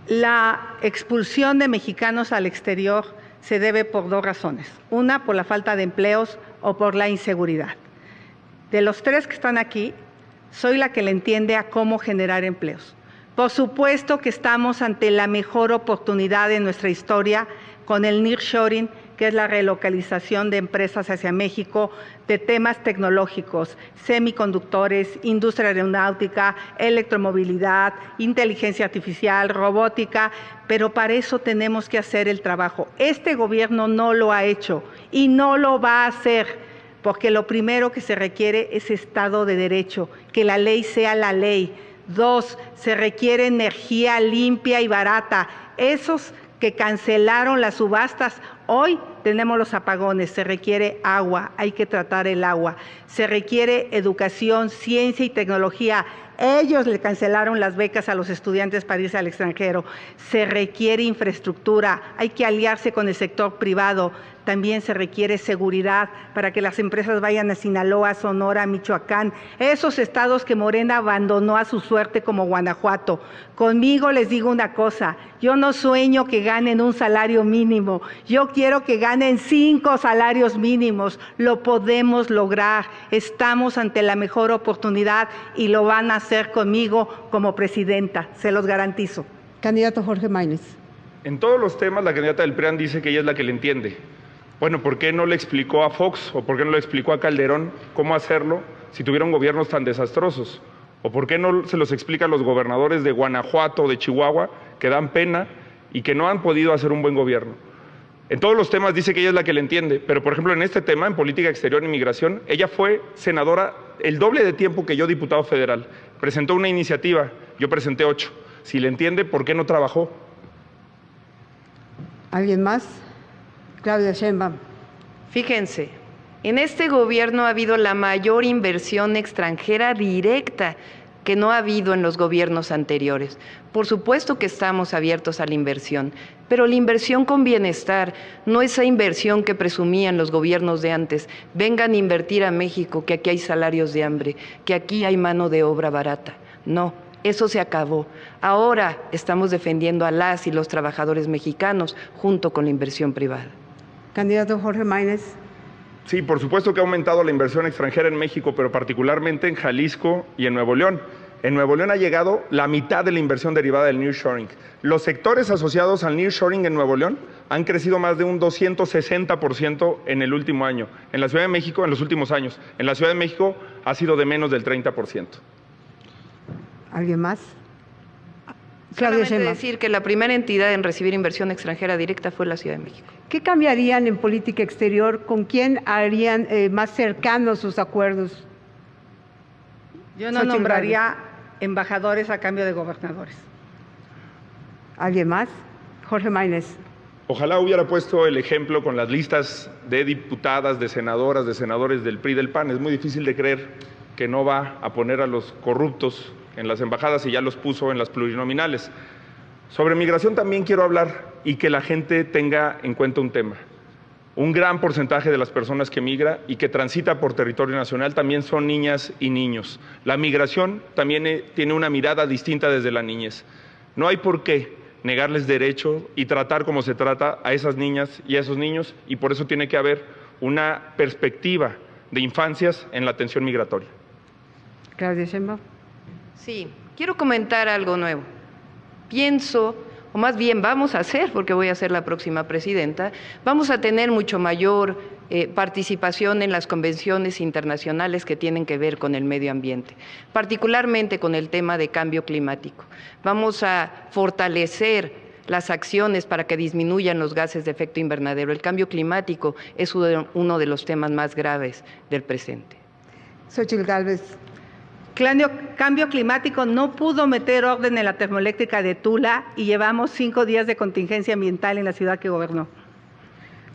Speaker 5: La expulsión de mexicanos al exterior se debe por dos razones. Una, por la falta de empleos o por la inseguridad. De los tres que están aquí, soy la que le entiende a cómo generar empleos. Por supuesto que estamos ante la mejor oportunidad de nuestra historia con el nearshoring, que es la relocalización de empresas hacia México, de temas tecnológicos, semiconductores, industria aeronáutica, electromovilidad, inteligencia artificial, robótica, pero para eso tenemos que hacer el trabajo. Este gobierno no lo ha hecho y no lo va a hacer, porque lo primero que se requiere es Estado de Derecho, que la ley sea la ley. 2, se requiere energía limpia y barata. Esos que cancelaron las subastas, hoy tenemos los apagones, se requiere agua, hay que tratar el agua. Se requiere educación, ciencia y tecnología. Ellos le cancelaron las becas a los estudiantes para irse al extranjero. Se requiere infraestructura, hay que aliarse con el sector privado. También se requiere seguridad para que las empresas vayan a Sinaloa, Sonora, Michoacán, esos estados que Morena abandonó a su suerte como Guanajuato. Conmigo les digo una cosa, yo no sueño que ganen un salario mínimo, yo quiero que ganen 5 salarios mínimos, lo podemos lograr, estamos ante la mejor oportunidad y lo van a hacer conmigo como presidenta, se los garantizo.
Speaker 8: Candidato Jorge Maínez.
Speaker 2: En todos los temas la candidata del PRIAN dice que ella es la que le entiende. Bueno, ¿por qué no le explicó a Fox o por qué no le explicó a Calderón cómo hacerlo si tuvieron gobiernos tan desastrosos? ¿O por qué no se los explica a los gobernadores de Guanajuato o de Chihuahua que dan pena y que no han podido hacer un buen gobierno? En todos los temas dice que ella es la que le entiende, pero por ejemplo en este tema, en política exterior e inmigración, ella fue senadora el doble de tiempo que yo, diputado federal. Presentó una iniciativa, yo presenté 8. Si le entiende, ¿por qué no trabajó?
Speaker 8: ¿Alguien más? Claudia Sheinbaum.
Speaker 6: Fíjense, en este gobierno ha habido la mayor inversión extranjera directa que no ha habido en los gobiernos anteriores. Por supuesto que estamos abiertos a la inversión, pero la inversión con bienestar, no esa inversión que presumían los gobiernos de antes. Vengan a invertir a México, que aquí hay salarios de hambre, que aquí hay mano de obra barata. No, eso se acabó. Ahora estamos defendiendo a las y los trabajadores mexicanos junto con la inversión privada.
Speaker 8: Candidato Jorge Maínez.
Speaker 2: Sí, por supuesto que ha aumentado la inversión extranjera en México, pero particularmente en Jalisco y en Nuevo León. En Nuevo León ha llegado la mitad de la inversión derivada del nearshoring. Los sectores asociados al nearshoring en Nuevo León han crecido más de un 260% en el último año. En la Ciudad de México, en los últimos años. En la Ciudad de México ha sido de menos del 30%.
Speaker 8: ¿Alguien más?
Speaker 6: Solamente decir que la primera entidad en recibir inversión extranjera directa fue la Ciudad de México.
Speaker 8: ¿Qué cambiarían en política exterior? ¿Con quién harían más cercanos sus acuerdos?
Speaker 5: Yo no nombraría embajadores a cambio de gobernadores.
Speaker 8: ¿Alguien más? Jorge Maínez.
Speaker 2: Ojalá hubiera puesto el ejemplo con las listas de diputadas, de senadoras, de senadores del PRI y del PAN. Es muy difícil de creer que no va a poner a los corruptos en las embajadas y ya los puso en las plurinominales. Sobre migración también quiero hablar y que la gente tenga en cuenta un tema. Un gran porcentaje de las personas que migra y que transita por territorio nacional también son niñas y niños. La migración también tiene una mirada distinta desde la niñez. No hay por qué negarles derecho y tratar como se trata a esas niñas y a esos niños, y por eso tiene que haber una perspectiva de infancias en la atención migratoria.
Speaker 8: Claudia Sheinbaum.
Speaker 6: Sí, quiero comentar algo nuevo. Pienso, o más bien vamos a hacer, porque voy a ser la próxima presidenta, vamos a tener mucho mayor participación en las convenciones internacionales que tienen que ver con el medio ambiente, particularmente con el tema de cambio climático. Vamos a fortalecer las acciones para que disminuyan los gases de efecto invernadero. El cambio climático es uno de los temas más graves del presente.
Speaker 8: Xóchitl Gálvez.
Speaker 5: Cambio climático no pudo meter orden en la termoeléctrica de Tula y llevamos 5 días de contingencia ambiental en la ciudad que gobernó.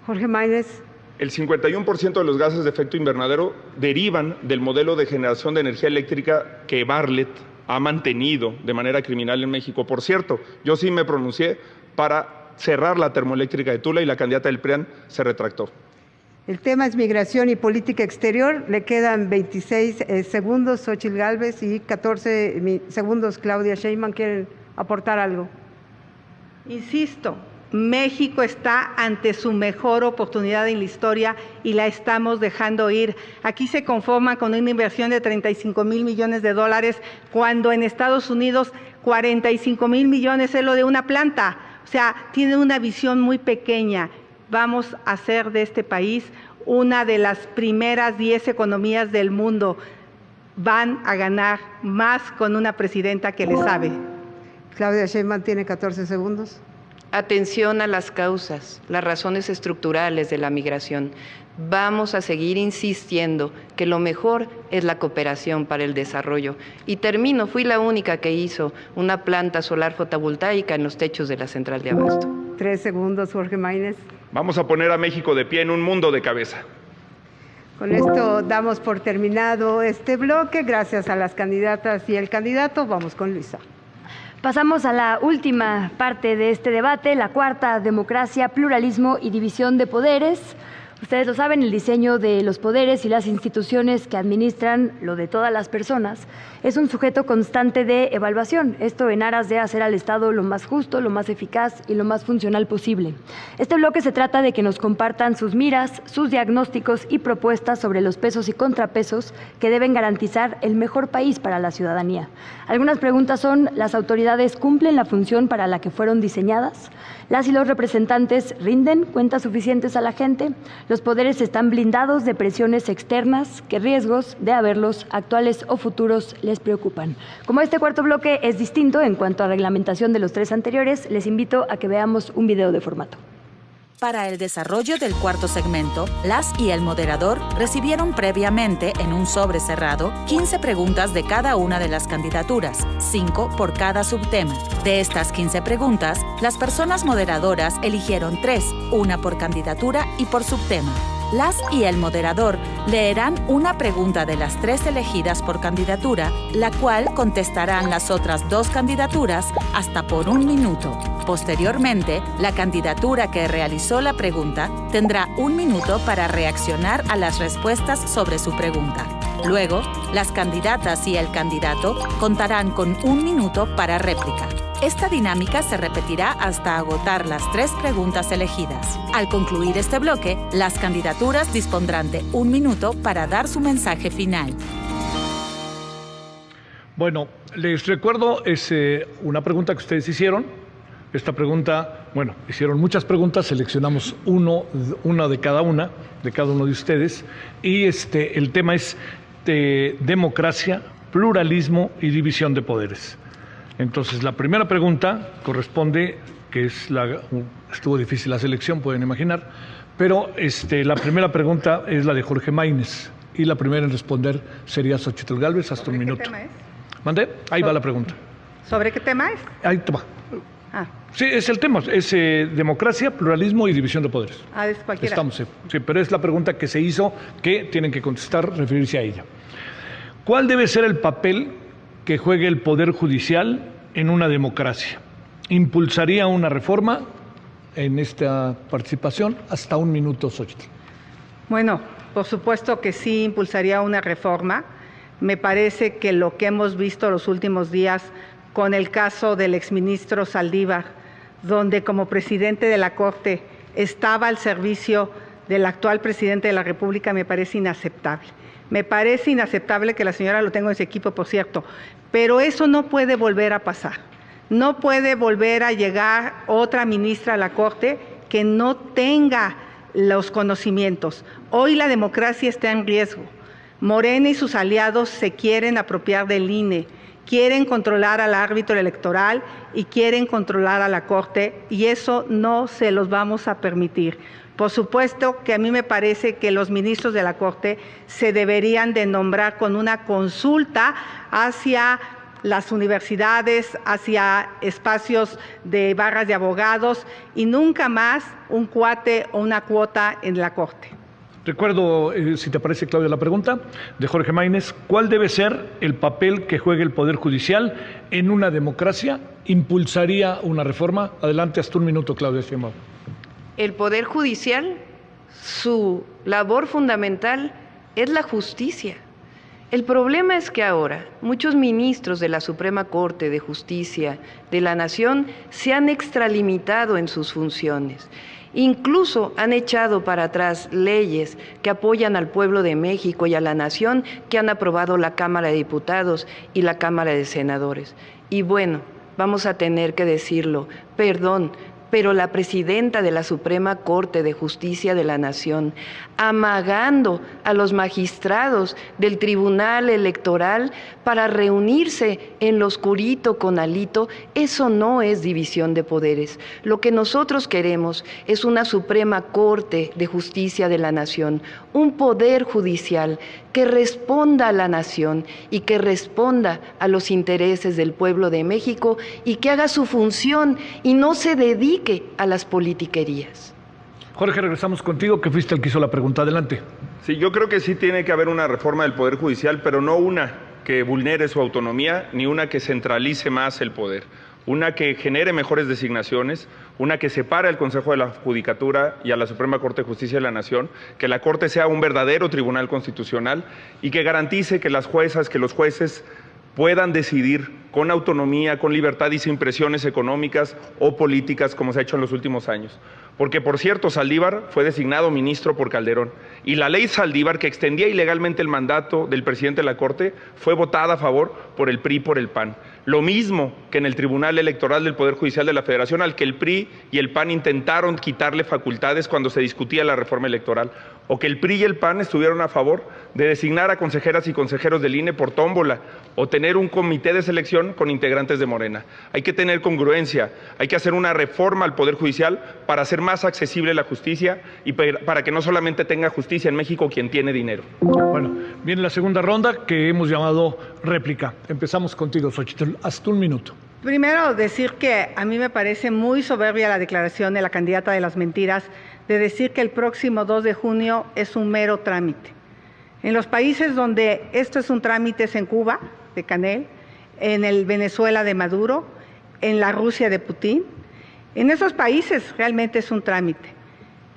Speaker 8: Jorge Maínez.
Speaker 2: El 51% de los gases de efecto invernadero derivan del modelo de generación de energía eléctrica que Bartlett ha mantenido de manera criminal en México. Por cierto, yo sí me pronuncié para cerrar la termoeléctrica de Tula y la candidata del PRIAN se retractó.
Speaker 8: El tema es migración y política exterior. Le quedan 26 segundos, Xóchitl Gálvez, y 14 segundos, Claudia Sheinbaum. ¿Quieren aportar algo?
Speaker 5: Insisto, México está ante su mejor oportunidad en la historia y la estamos dejando ir. Aquí se conforman con una inversión de 35,000 millones de dólares, cuando en Estados Unidos 45,000 millones es lo de una planta. O sea, tienen una visión muy pequeña. Vamos a hacer de este país una de las primeras 10 economías del mundo. Van a ganar más con una presidenta que le sabe.
Speaker 8: Claudia Sheinbaum tiene 14 segundos.
Speaker 6: Atención a las causas, las razones estructurales de la migración. Vamos a seguir insistiendo que lo mejor es la cooperación para el desarrollo. Y termino, fui la única que hizo una planta solar fotovoltaica en los techos de la central de abasto.
Speaker 8: 3 segundos, Jorge Maínez.
Speaker 2: Vamos a poner a México de pie en un mundo de cabeza.
Speaker 8: Con esto damos por terminado este bloque. Gracias a las candidatas y el candidato. Vamos con Luisa.
Speaker 3: Pasamos a la última parte de este debate, la cuarta: democracia, pluralismo y división de poderes. Ustedes lo saben, el diseño de los poderes y las instituciones que administran lo de todas las personas es un sujeto constante de evaluación, esto en aras de hacer al Estado lo más justo, lo más eficaz y lo más funcional posible. Este bloque se trata de que nos compartan sus miras, sus diagnósticos y propuestas sobre los pesos y contrapesos que deben garantizar el mejor país para la ciudadanía. Algunas preguntas son: ¿las autoridades cumplen la función para la que fueron diseñadas? ¿Las y los representantes rinden cuentas suficientes a la gente? ¿Los poderes están blindados de presiones externas? ¿Qué riesgos, de haberlos, actuales o futuros, les preocupan? Como este cuarto bloque es distinto en cuanto a reglamentación de los 3 anteriores, les invito a que veamos un video de formato.
Speaker 7: Para el desarrollo del cuarto segmento, las y el moderador recibieron previamente en un sobre cerrado 15 preguntas de cada una de las candidaturas, 5 por cada subtema. De estas 15 preguntas, las personas moderadoras eligieron 3, una por candidatura y por subtema. Las y el moderador leerán una pregunta de las 3 elegidas por candidatura, la cual contestarán las otras 2 candidaturas hasta por 1 minuto. Posteriormente, la candidatura que realizó la pregunta tendrá 1 minuto para reaccionar a las respuestas sobre su pregunta. Luego, las candidatas y el candidato contarán con 1 minuto para réplica. Esta dinámica se repetirá hasta agotar las 3 preguntas elegidas. Al concluir este bloque, las candidaturas dispondrán de 1 minuto para dar su mensaje final.
Speaker 1: Bueno, les recuerdo, es una pregunta que ustedes hicieron. Esta pregunta, bueno, hicieron muchas preguntas, seleccionamos una de cada uno de ustedes, y el tema es democracia, pluralismo y división de poderes. Entonces, la primera pregunta corresponde, que es estuvo difícil la selección, pueden imaginar, pero la primera pregunta es la de Jorge Maínez, y la primera en responder sería Xóchitl Gálvez, hasta 1 minuto.
Speaker 5: ¿Qué tema es?
Speaker 1: ¿Mandé? Ahí va la pregunta.
Speaker 5: ¿Sobre qué tema es?
Speaker 1: Ahí te va.
Speaker 5: Ah.
Speaker 1: Sí, es el tema, es democracia, pluralismo y división de poderes.
Speaker 5: Ah, es cualquiera.
Speaker 1: Estamos, sí, pero es la pregunta que se hizo, que tienen que contestar, referirse a ella. ¿Cuál debe ser el papel que juegue el Poder Judicial en una democracia? ¿Impulsaría una reforma en esta participación? Hasta 1 minuto, Xóchitl.
Speaker 5: Bueno, por supuesto que sí impulsaría una reforma. Me parece que lo que hemos visto los últimos días con el caso del exministro Saldívar, donde como presidente de la Corte estaba al servicio del actual presidente de la República, me parece inaceptable. Me parece inaceptable que la señora lo tenga en su equipo, por cierto, pero eso no puede volver a pasar. No puede volver a llegar otra ministra a la Corte que no tenga los conocimientos. Hoy la democracia está en riesgo. Morena y sus aliados se quieren apropiar del INE. quieren controlar al árbitro electoral y quieren controlar a la Corte, y eso no se los vamos a permitir. Por supuesto que a mí me parece que los ministros de la Corte se deberían de nombrar con una consulta hacia las universidades, hacia espacios de barras de abogados y nunca más un cuate o una cuota en la Corte.
Speaker 1: Recuerdo, si te parece, Claudia, la pregunta de Jorge Maínez: ¿cuál debe ser el papel que juegue el Poder Judicial en una democracia? ¿Impulsaría una reforma? Adelante, hasta un minuto, Claudia Sheinbaum.
Speaker 6: El Poder Judicial, su labor fundamental es la justicia. El problema es que ahora muchos ministros de la Suprema Corte de Justicia de la Nación se han extralimitado en sus funciones. Incluso han echado para atrás leyes que apoyan al pueblo de México y a la nación que han aprobado la Cámara de Diputados y la Cámara de Senadores. Y bueno, vamos a tener que decirlo, perdón, pero la presidenta de la Suprema Corte de Justicia de la Nación, amagando a los magistrados del Tribunal Electoral para reunirse en lo oscurito con Alito, eso no es división de poderes. Lo que nosotros queremos es una Suprema Corte de Justicia de la Nación, un poder judicial que responda a la nación y que responda a los intereses del pueblo de México y que haga su función y no se dedique a las politiquerías.
Speaker 1: Jorge, regresamos contigo, que fuiste el que hizo la pregunta. Adelante.
Speaker 2: Sí, yo creo que sí tiene que haber una reforma del Poder Judicial, pero no una que vulnere su autonomía, ni una que centralice más el poder. Una que genere mejores designaciones, una que separe al Consejo de la Judicatura y a la Suprema Corte de Justicia de la Nación, que la Corte sea un verdadero tribunal constitucional y que garantice que las juezas, que los jueces puedan decidir con autonomía, con libertad y sin presiones económicas o políticas como se ha hecho en los últimos años. Porque, por cierto, Saldívar fue designado ministro por Calderón y la ley Saldívar, que extendía ilegalmente el mandato del presidente de la Corte, fue votada a favor por el PRI y por el PAN. Lo mismo que en el Tribunal Electoral del Poder Judicial de la Federación, al que el PRI y el PAN intentaron quitarle facultades cuando se discutía la reforma electoral, o que el PRI y el PAN estuvieron a favor de designar a consejeras y consejeros del INE por tómbola, o tener un comité de selección con integrantes de Morena. Hay que tener congruencia, hay que hacer una reforma al Poder Judicial para hacer más accesible la justicia y para que no solamente tenga justicia en México quien tiene dinero.
Speaker 1: Bueno, viene la segunda ronda que hemos llamado réplica. Empezamos contigo, Xochitl. Hasta un minuto.
Speaker 5: Primero, decir que a mí me parece muy soberbia la declaración de la candidata de las mentiras de decir que el próximo 2 de junio es un mero trámite. En los países donde esto es un trámite es en Cuba, de Canel, en el Venezuela de Maduro, en la Rusia de Putin. En esos países realmente es un trámite.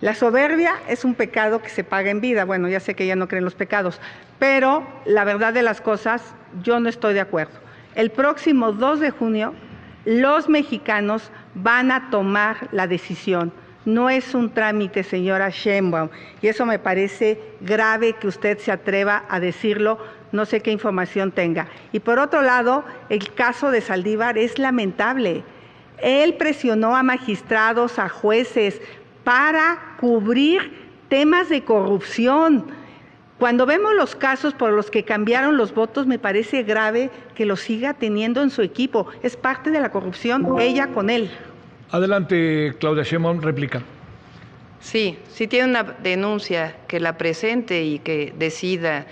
Speaker 5: La soberbia es un pecado que se paga en vida. Bueno, ya sé que ella no cree en los pecados, pero la verdad de las cosas, yo no estoy de acuerdo. El próximo 2 de junio, los mexicanos van a tomar la decisión. No es un trámite, señora Sheinbaum, y eso me parece grave que usted se atreva a decirlo, no sé qué información tenga. Y por otro lado, el caso de Saldívar es lamentable. Él presionó a magistrados, a jueces, para cubrir temas de corrupción. Cuando vemos los casos por los que cambiaron los votos, me parece grave que lo siga teniendo en su equipo. Es parte de la corrupción, ella con él.
Speaker 1: Adelante, Claudia Sheinbaum, réplica.
Speaker 6: Sí, si tiene una denuncia, que la presente y que decida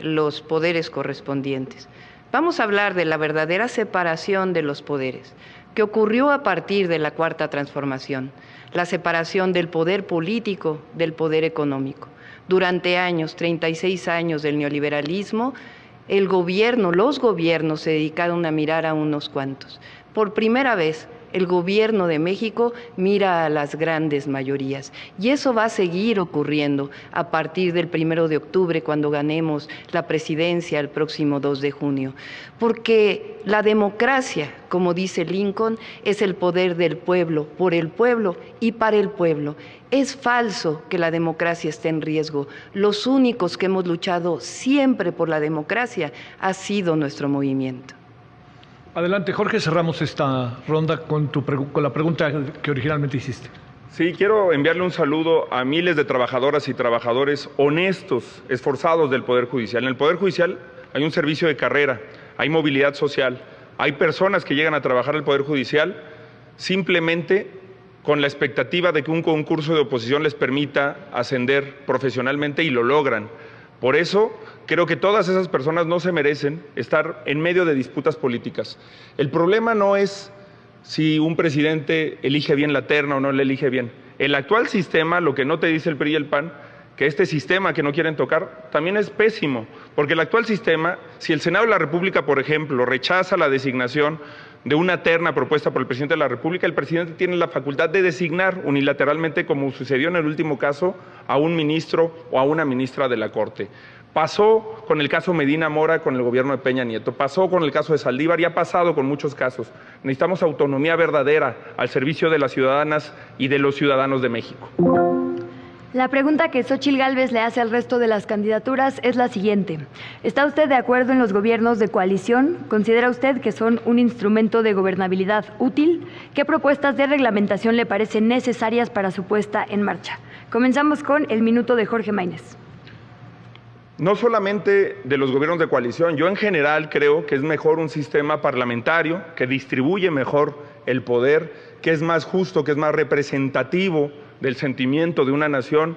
Speaker 6: los poderes correspondientes. Vamos a hablar de la verdadera separación de los poderes, que ocurrió a partir de la Cuarta Transformación, la separación del poder político del poder económico. Durante años, 36 años del neoliberalismo, los gobiernos se dedicaron a mirar a unos cuantos. Por primera vez, el gobierno de México mira a las grandes mayorías y eso va a seguir ocurriendo a partir del 1 de octubre cuando ganemos la presidencia el próximo 2 de junio. Porque la democracia, como dice Lincoln, es el poder del pueblo, por el pueblo y para el pueblo. Es falso que la democracia esté en riesgo. Los únicos que hemos luchado siempre por la democracia ha sido nuestro movimiento.
Speaker 1: Adelante, Jorge, cerramos esta ronda con la pregunta que originalmente hiciste.
Speaker 2: Sí, quiero enviarle un saludo a miles de trabajadoras y trabajadores honestos, esforzados del Poder Judicial. En el Poder Judicial hay un servicio de carrera, hay movilidad social, hay personas que llegan a trabajar al Poder Judicial simplemente con la expectativa de que un concurso de oposición les permita ascender profesionalmente y lo logran. Por eso creo que todas esas personas no se merecen estar en medio de disputas políticas. El problema no es si un presidente elige bien la terna o no le elige bien. El actual sistema, lo que no te dice el PRI y el PAN, que este sistema que no quieren tocar también es pésimo, porque el actual sistema, si el Senado de la República, por ejemplo, rechaza la designación de una terna propuesta por el presidente de la República, el presidente tiene la facultad de designar unilateralmente, como sucedió en el último caso, a un ministro o a una ministra de la Corte. Pasó con el caso Medina Mora con el gobierno de Peña Nieto, pasó con el caso de Saldívar y ha pasado con muchos casos. Necesitamos autonomía verdadera al servicio de las ciudadanas y de los ciudadanos de México.
Speaker 3: La pregunta que Xóchitl Gálvez le hace al resto de las candidaturas es la siguiente. ¿Está usted de acuerdo en los gobiernos de coalición? ¿Considera usted que son un instrumento de gobernabilidad útil? ¿Qué propuestas de reglamentación le parecen necesarias para su puesta en marcha? Comenzamos con el minuto de Jorge Maínez.
Speaker 2: No solamente de los gobiernos de coalición, yo en general creo que es mejor un sistema parlamentario que distribuye mejor el poder, que es más justo, que es más representativo del sentimiento de una nación,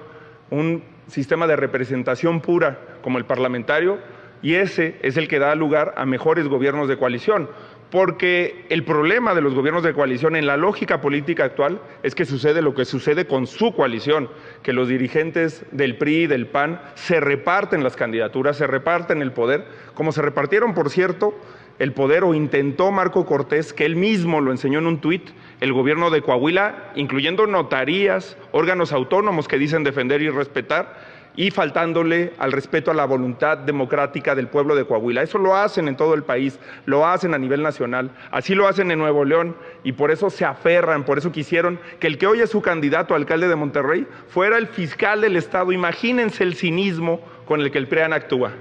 Speaker 2: un sistema de representación pura como el parlamentario, y ese es el que da lugar a mejores gobiernos de coalición. Porque el problema de los gobiernos de coalición en la lógica política actual es que sucede lo que sucede con su coalición, que los dirigentes del PRI y del PAN se reparten las candidaturas, se reparten el poder, como se repartieron, por cierto, el poder o intentó Marco Cortés, que él mismo lo enseñó en un tuit, el gobierno de Coahuila, incluyendo notarías, órganos autónomos que dicen defender y respetar, y faltándole al respeto a la voluntad democrática del pueblo de Coahuila. Eso lo hacen en todo el país, lo hacen a nivel nacional, así lo hacen en Nuevo León, y por eso se aferran, por eso quisieron que el que hoy es su candidato a alcalde de Monterrey fuera el fiscal del Estado. Imagínense el cinismo con el que el PRIAN actúa.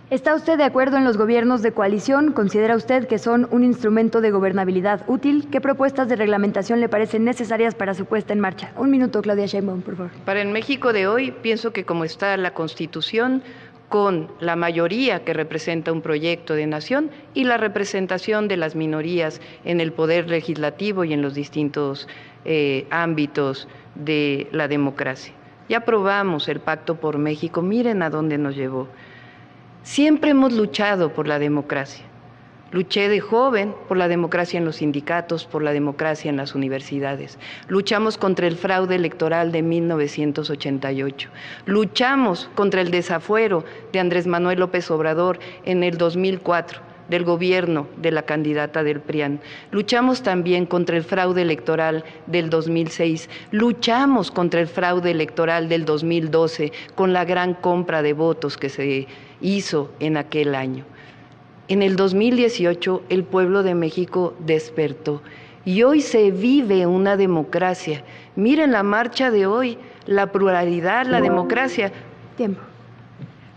Speaker 3: ¿Está usted de acuerdo en los gobiernos de coalición? ¿Considera usted que son un instrumento de gobernabilidad útil? ¿Qué propuestas de reglamentación le parecen necesarias para su puesta en marcha? Un minuto, Claudia Sheinbaum, por favor.
Speaker 6: Para el México de hoy, pienso que como está la Constitución, con la mayoría que representa un proyecto de nación y la representación de las minorías en el poder legislativo y en los distintos ámbitos de la democracia. Ya aprobamos el Pacto por México, miren a dónde nos llevó. Siempre hemos luchado por la democracia. Luché de joven por la democracia en los sindicatos, por la democracia en las universidades. Luchamos contra el fraude electoral de 1988. Luchamos contra el desafuero de Andrés Manuel López Obrador en el 2004, del gobierno de la candidata del PRIAN. Luchamos también contra el fraude electoral del 2006. Luchamos contra el fraude electoral del 2012 con la gran compra de votos que se hizo en aquel año. En el 2018 el pueblo de México despertó y hoy se vive una democracia. Miren la marcha de hoy, la pluralidad, la democracia.
Speaker 3: Tiempo.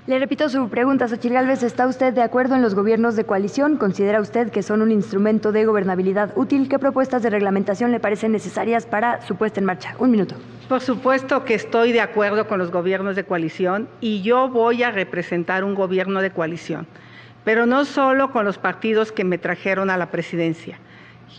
Speaker 3: Le repito su pregunta, Xóchitl Gálvez. ¿Está usted de acuerdo en los gobiernos de coalición? ¿Considera usted que son un instrumento de gobernabilidad útil? ¿Qué propuestas de reglamentación le parecen necesarias para su puesta en marcha? Un minuto.
Speaker 5: Por supuesto que estoy de acuerdo con los gobiernos de coalición y yo voy a representar un gobierno de coalición, pero no solo con los partidos que me trajeron a la presidencia.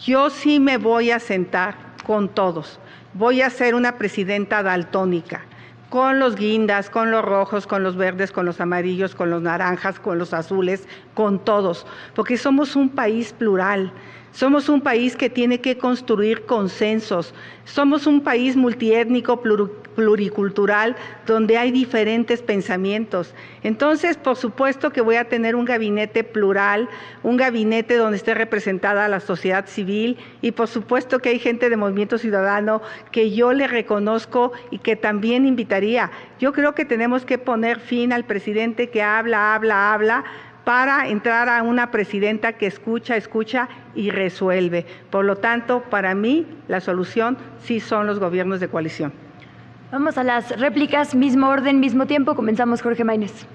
Speaker 5: Yo sí me voy a sentar con todos. Voy a ser una presidenta daltónica, con los guindas, con los rojos, con los verdes, con los amarillos, con los naranjas, con los azules, con todos, porque somos un país plural. Somos un país que tiene que construir consensos. Somos un país multiétnico, pluricultural, donde hay diferentes pensamientos. Entonces, por supuesto que voy a tener un gabinete plural, un gabinete donde esté representada la sociedad civil y por supuesto que hay gente de Movimiento Ciudadano que yo le reconozco y que también invitaría. Yo creo que tenemos que poner fin al presidente que habla, para entrar a una presidenta que escucha y resuelve. Por lo tanto, para mí, la solución sí son los gobiernos de coalición.
Speaker 3: Vamos a las réplicas, mismo orden, mismo tiempo. Comenzamos, Jorge Maínez.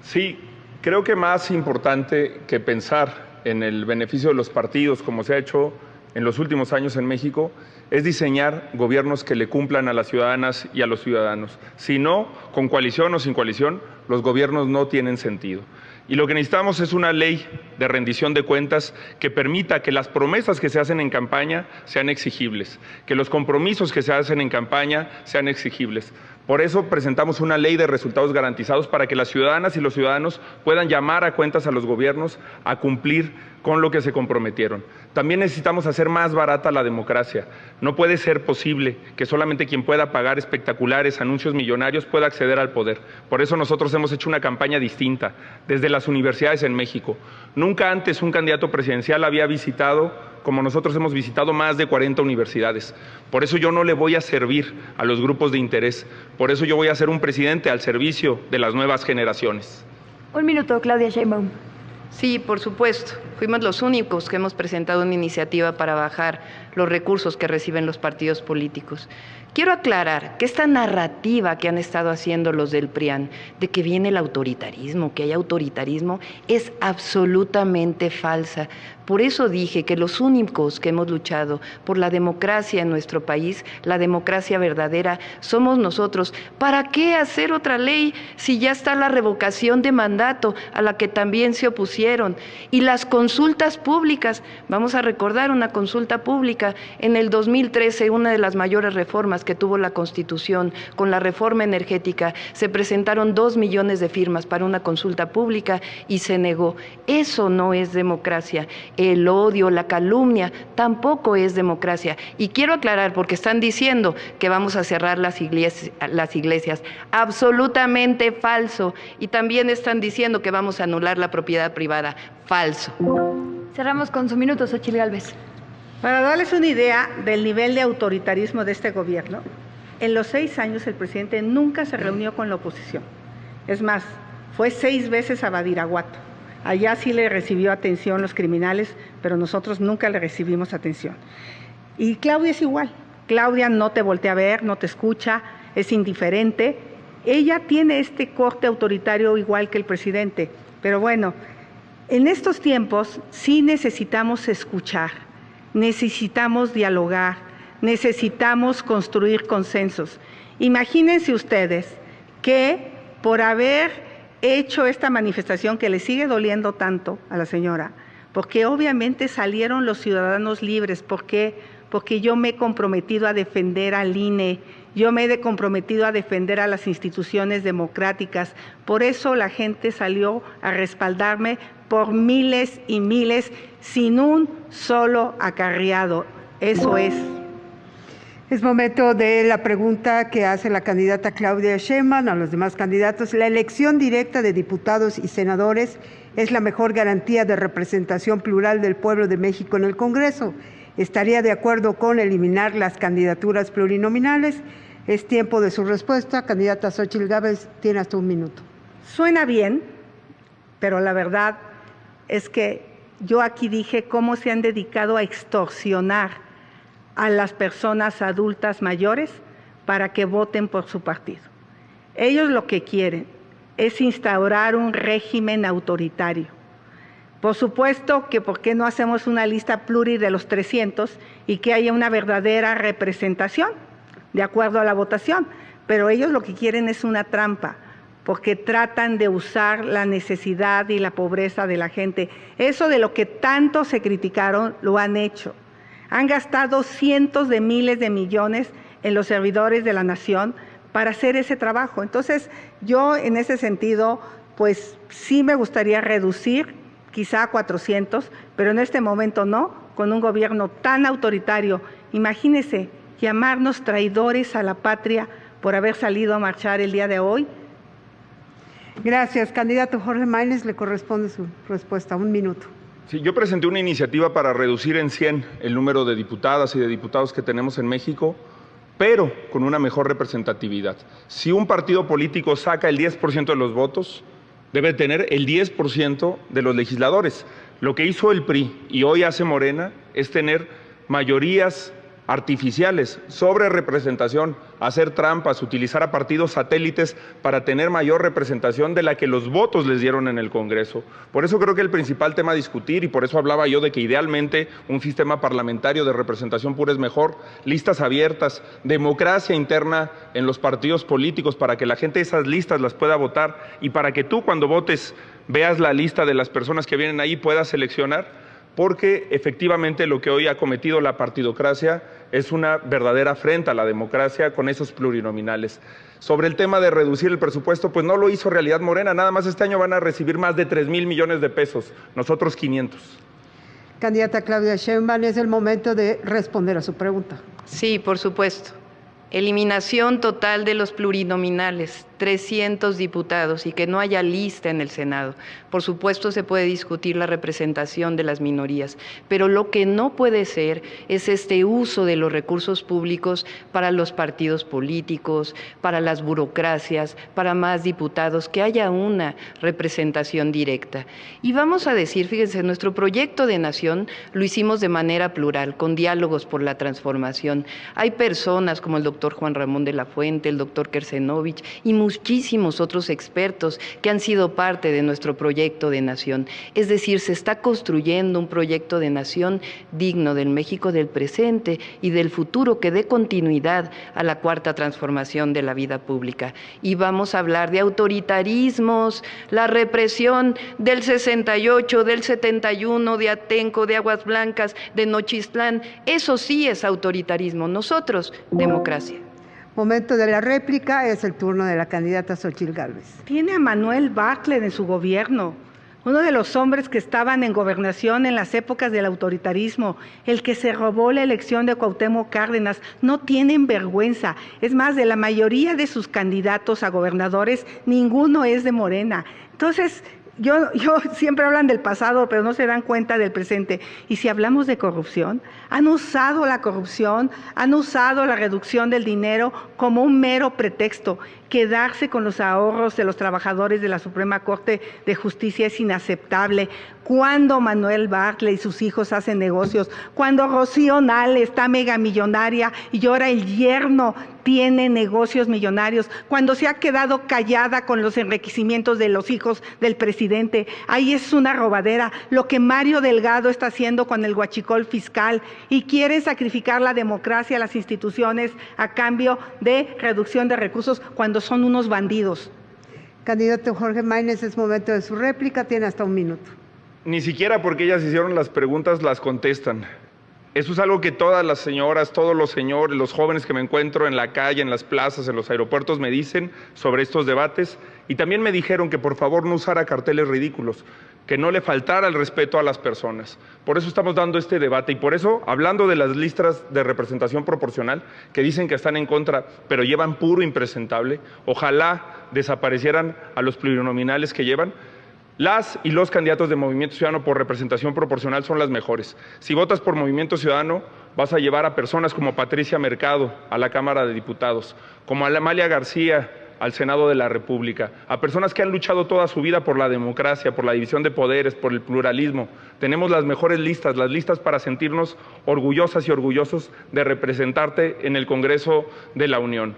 Speaker 2: Sí, creo que más importante que pensar en el beneficio de los partidos, como se ha hecho en los últimos años en México, es diseñar gobiernos que le cumplan a las ciudadanas y a los ciudadanos. Si no, con coalición o sin coalición, los gobiernos no tienen sentido. Y lo que necesitamos es una ley de rendición de cuentas que permita que las promesas que se hacen en campaña sean exigibles, que los compromisos que se hacen en campaña sean exigibles. Por eso presentamos una ley de resultados garantizados para que las ciudadanas y los ciudadanos puedan llamar a cuentas a los gobiernos a cumplir con lo que se comprometieron. También necesitamos hacer más barata la democracia. No puede ser posible que solamente quien pueda pagar espectaculares anuncios millonarios pueda acceder al poder. Por eso nosotros hemos hecho una campaña distinta desde las universidades en México. Nunca antes un candidato presidencial había visitado, como nosotros hemos visitado, más de 40 universidades. Por eso yo no le voy a servir a los grupos de interés. Por eso yo voy a ser un presidente al servicio de las nuevas generaciones.
Speaker 3: Un minuto, Claudia Sheinbaum.
Speaker 6: Sí, por supuesto. Fuimos los únicos que hemos presentado una iniciativa para bajar los recursos que reciben los partidos políticos. Quiero aclarar que esta narrativa que han estado haciendo los del PRIAN de que viene el autoritarismo, que hay autoritarismo, es absolutamente falsa. Por eso dije que los únicos que hemos luchado por la democracia en nuestro país, la democracia verdadera, somos nosotros. ¿Para qué hacer otra ley si ya está la revocación de mandato a la que también se opusieron? Y las consultas públicas, vamos a recordar una consulta pública en el 2013, una de las mayores reformas que tuvo la Constitución con la reforma energética, se presentaron 2 millones de firmas para una consulta pública y se negó. Eso no es democracia. El odio, la calumnia, tampoco es democracia. Y quiero aclarar, porque están diciendo que vamos a cerrar las iglesias. Absolutamente falso. Y también están diciendo que vamos a anular la propiedad privada. Falso.
Speaker 3: Cerramos con su minuto, Xochitl Gálvez.
Speaker 5: Para darles una idea del nivel de autoritarismo de este gobierno, en los 6 años el presidente nunca se reunió con la oposición. Es más, fue 6 veces a Badiraguato. Allá sí le recibió atención los criminales, pero nosotros nunca le recibimos atención. Y Claudia es igual. Claudia no te voltea a ver, no te escucha, es indiferente. Ella tiene este corte autoritario igual que el presidente. Pero bueno, en estos tiempos sí necesitamos escuchar, necesitamos dialogar, necesitamos construir consensos. Imagínense ustedes que por haber hecho esta manifestación que le sigue doliendo tanto a la señora, porque obviamente salieron los ciudadanos libres, porque yo me he comprometido a defender al INE, yo me he comprometido a defender a las instituciones democráticas, por eso la gente salió a respaldarme por miles y miles, sin un solo acarreado. Eso es.
Speaker 8: Es momento de la pregunta que hace la candidata Claudia Sheinbaum a los demás candidatos. ¿La elección directa de diputados y senadores es la mejor garantía de representación plural del pueblo de México en el Congreso? ¿Estaría de acuerdo con eliminar las candidaturas plurinominales? Es tiempo de su respuesta. Candidata Xochitl Gálvez, tiene hasta 1 minuto.
Speaker 5: Suena bien, pero la verdad es que yo aquí dije cómo se han dedicado a extorsionar a las personas adultas mayores para que voten por su partido. Ellos lo que quieren es instaurar un régimen autoritario. Por supuesto que ¿por qué no hacemos una lista pluri de los 300 y que haya una verdadera representación de acuerdo a la votación? Pero ellos lo que quieren es una trampa, porque tratan de usar la necesidad y la pobreza de la gente. Eso de lo que tanto se criticaron, lo han hecho. Han gastado cientos de miles de millones en los servidores de la nación para hacer ese trabajo. Entonces, yo en ese sentido, pues sí me gustaría reducir, quizá a 400, pero en este momento no, con un gobierno tan autoritario. Imagínense llamarnos traidores a la patria por haber salido a marchar el día de hoy.
Speaker 8: Gracias. Candidato Jorge Maynes, le corresponde su respuesta. 1 minuto.
Speaker 2: Sí, yo presenté una iniciativa para reducir en 100 el número de diputadas y de diputados que tenemos en México, pero con una mejor representatividad. Si un partido político saca el 10% de los votos, debe tener el 10% de los legisladores. Lo que hizo el PRI y hoy hace Morena es tener mayorías artificiales, sobre representación, hacer trampas, utilizar a partidos satélites para tener mayor representación de la que los votos les dieron en el Congreso. Por eso creo que el principal tema a discutir, y por eso hablaba yo de que idealmente un sistema parlamentario de representación pura es mejor, listas abiertas, democracia interna en los partidos políticos para que la gente de esas listas las pueda votar y para que tú cuando votes veas la lista de las personas que vienen ahí y puedas seleccionar. Porque efectivamente lo que hoy ha cometido la partidocracia es una verdadera afrenta a la democracia con esos plurinominales. Sobre el tema de reducir el presupuesto, pues no lo hizo realidad Morena, nada más este año van a recibir más de 3,000 millones de pesos, nosotros 500.
Speaker 8: Candidata Claudia Sheinbaum, es el momento de responder a su pregunta.
Speaker 6: Sí, por supuesto. Eliminación total de los plurinominales, 300 diputados y que no haya lista en el Senado. Por supuesto se puede discutir la representación de las minorías, pero lo que no puede ser es este uso de los recursos públicos para los partidos políticos, para las burocracias, para más diputados, que haya una representación directa. Y vamos a decir, fíjense, nuestro proyecto de nación lo hicimos de manera plural, con diálogos por la transformación. Hay personas como el doctor Juan Ramón de la Fuente, el doctor Kersenovich y muchísimos otros expertos que han sido parte de nuestro proyecto de nación. Es decir, se está construyendo un proyecto de nación digno del México del presente y del futuro que dé continuidad a la cuarta transformación de la vida pública. Y vamos a hablar de autoritarismos, la represión del 68, del 71, de Atenco, de Aguas Blancas, de Nochistlán. Eso sí es autoritarismo. Nosotros, democracia.
Speaker 8: Momento de la réplica, es el turno de la candidata Xóchitl Gálvez.
Speaker 5: Tiene a Manuel Bartlett en su gobierno, uno de los hombres que estaban en gobernación en las épocas del autoritarismo, el que se robó la elección de Cuauhtémoc Cárdenas. No tienen vergüenza. Es más, de la mayoría de sus candidatos a gobernadores, ninguno es de Morena. Entonces, yo siempre hablan del pasado, pero no se dan cuenta del presente. Y si hablamos de corrupción, han usado la corrupción, han usado la reducción del dinero como un mero pretexto. Quedarse con los ahorros de los trabajadores de la Suprema Corte de Justicia es inaceptable. Cuando Manuel Bartlett y sus hijos hacen negocios, cuando Rocío Nale está megamillonaria y ahora el yerno tiene negocios millonarios, cuando se ha quedado callada con los enriquecimientos de los hijos del presidente, ahí es una robadera. Lo que Mario Delgado está haciendo con el huachicol fiscal y quiere sacrificar la democracia, las instituciones a cambio de reducción de recursos cuando son unos bandidos.
Speaker 8: Candidato Jorge Maínez, es momento de su réplica, tiene hasta 1 minuto.
Speaker 2: Ni siquiera porque ellas hicieron las preguntas las contestan. Eso es algo que todas las señoras, todos los señores, los jóvenes que me encuentro en la calle, en las plazas, en los aeropuertos me dicen sobre estos debates, y también me dijeron que por favor no usara carteles ridículos, que no le faltara el respeto a las personas. Por eso estamos dando este debate y por eso, hablando de las listas de representación proporcional, que dicen que están en contra, pero llevan puro impresentable, ojalá desaparecieran a los plurinominales que llevan. Las y los candidatos de Movimiento Ciudadano por representación proporcional son las mejores. Si votas por Movimiento Ciudadano, vas a llevar a personas como Patricia Mercado a la Cámara de Diputados, como a Amalia García al Senado de la República, a personas que han luchado toda su vida por la democracia, por la división de poderes, por el pluralismo. Tenemos las mejores listas, las listas para sentirnos orgullosas y orgullosos de representarte en el Congreso de la Unión.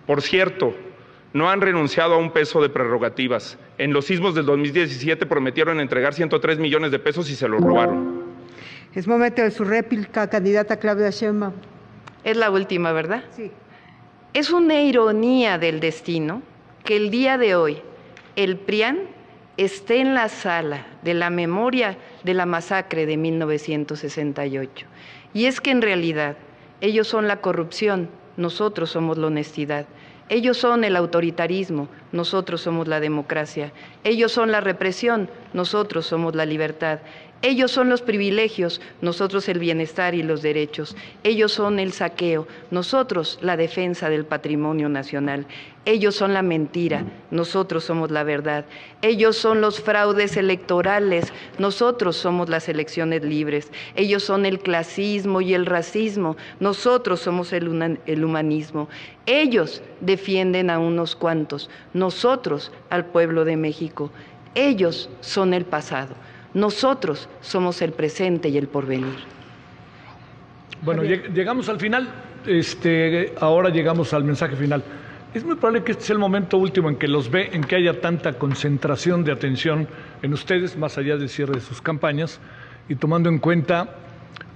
Speaker 2: Por cierto, no han renunciado a un peso de prerrogativas. En los sismos del 2017 prometieron entregar 103 millones de pesos y se los robaron.
Speaker 8: Es momento de su réplica, candidata Claudia Sheinbaum.
Speaker 6: Es la última, ¿verdad?
Speaker 8: Sí.
Speaker 6: Es una ironía del destino que el día de hoy el PRIAN esté en la sala de la memoria de la masacre de 1968. Y es que en realidad ellos son la corrupción, nosotros somos la honestidad. Ellos son el autoritarismo, nosotros somos la democracia. Ellos son la represión, nosotros somos la libertad. Ellos son los privilegios, nosotros el bienestar y los derechos. Ellos son el saqueo, nosotros la defensa del patrimonio nacional. Ellos son la mentira, nosotros somos la verdad. Ellos son los fraudes electorales, nosotros somos las elecciones libres. Ellos son el clasismo y el racismo, nosotros somos el humanismo. Ellos defienden a unos cuantos, nosotros al pueblo de México. Ellos son el pasado. Nosotros somos el presente y el porvenir.
Speaker 1: Bueno, llegamos al final, ahora llegamos al mensaje final. Es muy probable que este sea el momento último en que los ve, en que haya tanta concentración de atención en ustedes, más allá del cierre de sus campañas, y tomando en cuenta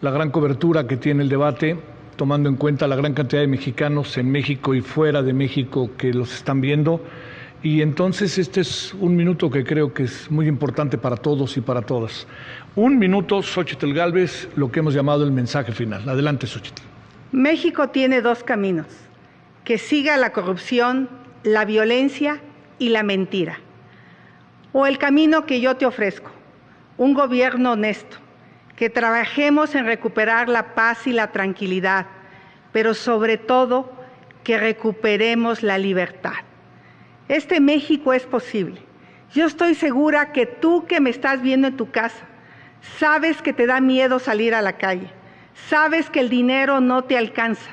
Speaker 1: la gran cobertura que tiene el debate, tomando en cuenta la gran cantidad de mexicanos en México y fuera de México que los están viendo. Y entonces este es un minuto que creo que es muy importante para todos y para todas. Un minuto, Xóchitl Gálvez, lo que hemos llamado el mensaje final. Adelante, Xóchitl.
Speaker 5: México tiene dos caminos: que siga la corrupción, la violencia y la mentira. O el camino que yo te ofrezco, un gobierno honesto, que trabajemos en recuperar la paz y la tranquilidad, pero sobre todo que recuperemos la libertad. Este México es posible. Yo estoy segura que tú que me estás viendo en tu casa, sabes que te da miedo salir a la calle, sabes que el dinero no te alcanza,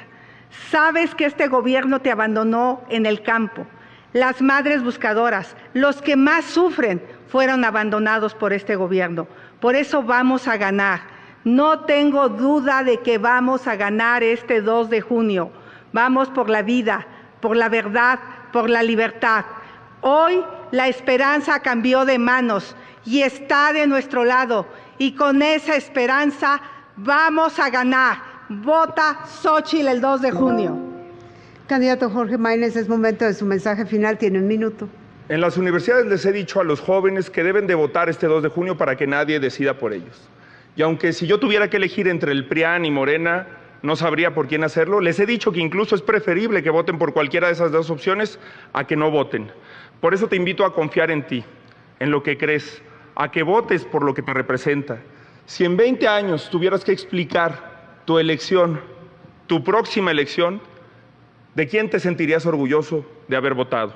Speaker 5: sabes que este gobierno te abandonó en el campo. Las madres buscadoras, los que más sufren, fueron abandonados por este gobierno. Por eso vamos a ganar. No tengo duda de que vamos a ganar este 2 de junio. Vamos por la vida, por la verdad, por la libertad. Hoy la esperanza cambió de manos y está de nuestro lado. Y con esa esperanza vamos a ganar. Vota Xóchitl el 2 de junio.
Speaker 8: Candidato Jorge Maínez, es momento de su mensaje final. Tiene un minuto.
Speaker 2: En las universidades les he dicho a los jóvenes que deben de votar este 2 de junio para que nadie decida por ellos. Y aunque si yo tuviera que elegir entre el PRIAN y Morena, no sabría por quién hacerlo, les he dicho que incluso es preferible que voten por cualquiera de esas dos opciones a que no voten. Por eso te invito a confiar en ti, en lo que crees, a que votes por lo que te representa. Si en 20 años tuvieras que explicar tu elección, tu próxima elección, ¿de quién te sentirías orgulloso de haber votado?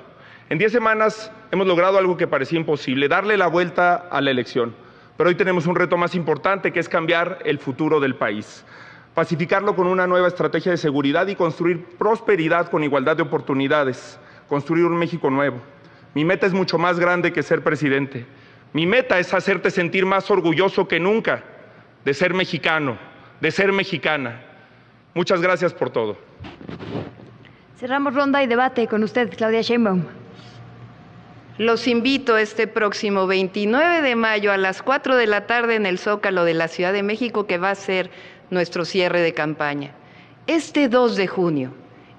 Speaker 2: En 10 semanas hemos logrado algo que parecía imposible, darle la vuelta a la elección. Pero hoy tenemos un reto más importante, que es cambiar el futuro del país. Pacificarlo con una nueva estrategia de seguridad y construir prosperidad con igualdad de oportunidades. Construir un México nuevo. Mi meta es mucho más grande que ser presidente. Mi meta es hacerte sentir más orgulloso que nunca de ser mexicano, de ser mexicana. Muchas gracias por todo.
Speaker 3: Cerramos ronda y debate con usted, Claudia Sheinbaum.
Speaker 6: Los invito este próximo 29 de mayo a las 4 de la tarde en el Zócalo de la Ciudad de México, que va a ser nuestro cierre de campaña. Este 2 de junio,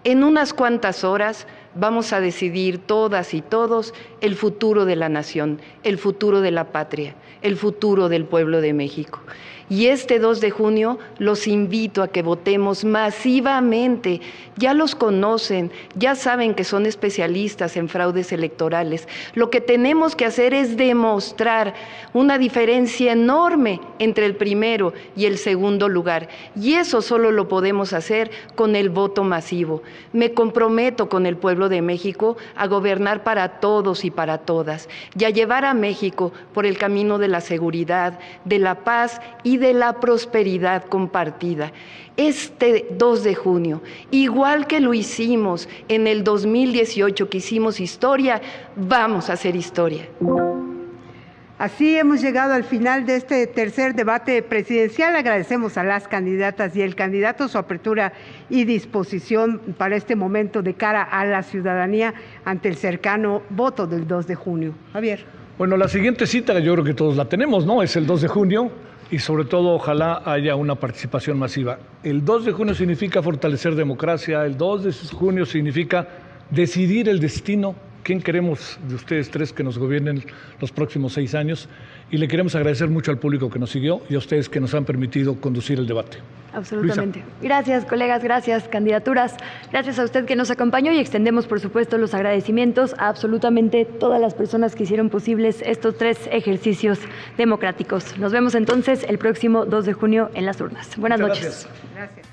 Speaker 6: en unas cuantas horas, vamos a decidir todas y todos el futuro de la nación, el futuro de la patria, el futuro del pueblo de México. Y este 2 de junio los invito a que votemos masivamente. Ya los conocen, ya saben que son especialistas en fraudes electorales. Lo que tenemos que hacer es demostrar una diferencia enorme entre el primero y el segundo lugar. Y eso solo lo podemos hacer con el voto masivo. Me comprometo con el pueblo de México a gobernar para todos y para todas, y a llevar a México por el camino de la seguridad, de la paz y de la prosperidad compartida. Este 2 de junio, igual que lo hicimos en el 2018, que hicimos historia, vamos a hacer historia.
Speaker 8: Así hemos llegado al final de este tercer debate presidencial. Agradecemos a las candidatas y el candidato su apertura y disposición para este momento de cara a la ciudadanía ante el cercano voto del 2 de junio. Javier.
Speaker 1: Bueno, la siguiente cita yo creo que todos la tenemos, ¿no? Es el 2 de junio y sobre todo ojalá haya una participación masiva. El 2 de junio significa fortalecer democracia, el 2 de junio significa decidir el destino. ¿Quién queremos de ustedes tres que nos gobiernen los próximos 6 años? Y le queremos agradecer mucho al público que nos siguió y a ustedes que nos han permitido conducir el debate.
Speaker 3: Absolutamente.
Speaker 1: Luisa.
Speaker 3: Gracias, colegas, gracias, candidaturas. Gracias a usted que nos acompañó y extendemos, por supuesto, los agradecimientos a absolutamente todas las personas que hicieron posibles estos 3 ejercicios democráticos. Nos vemos entonces el próximo 2 de junio en las urnas. Buenas noches.
Speaker 1: Gracias.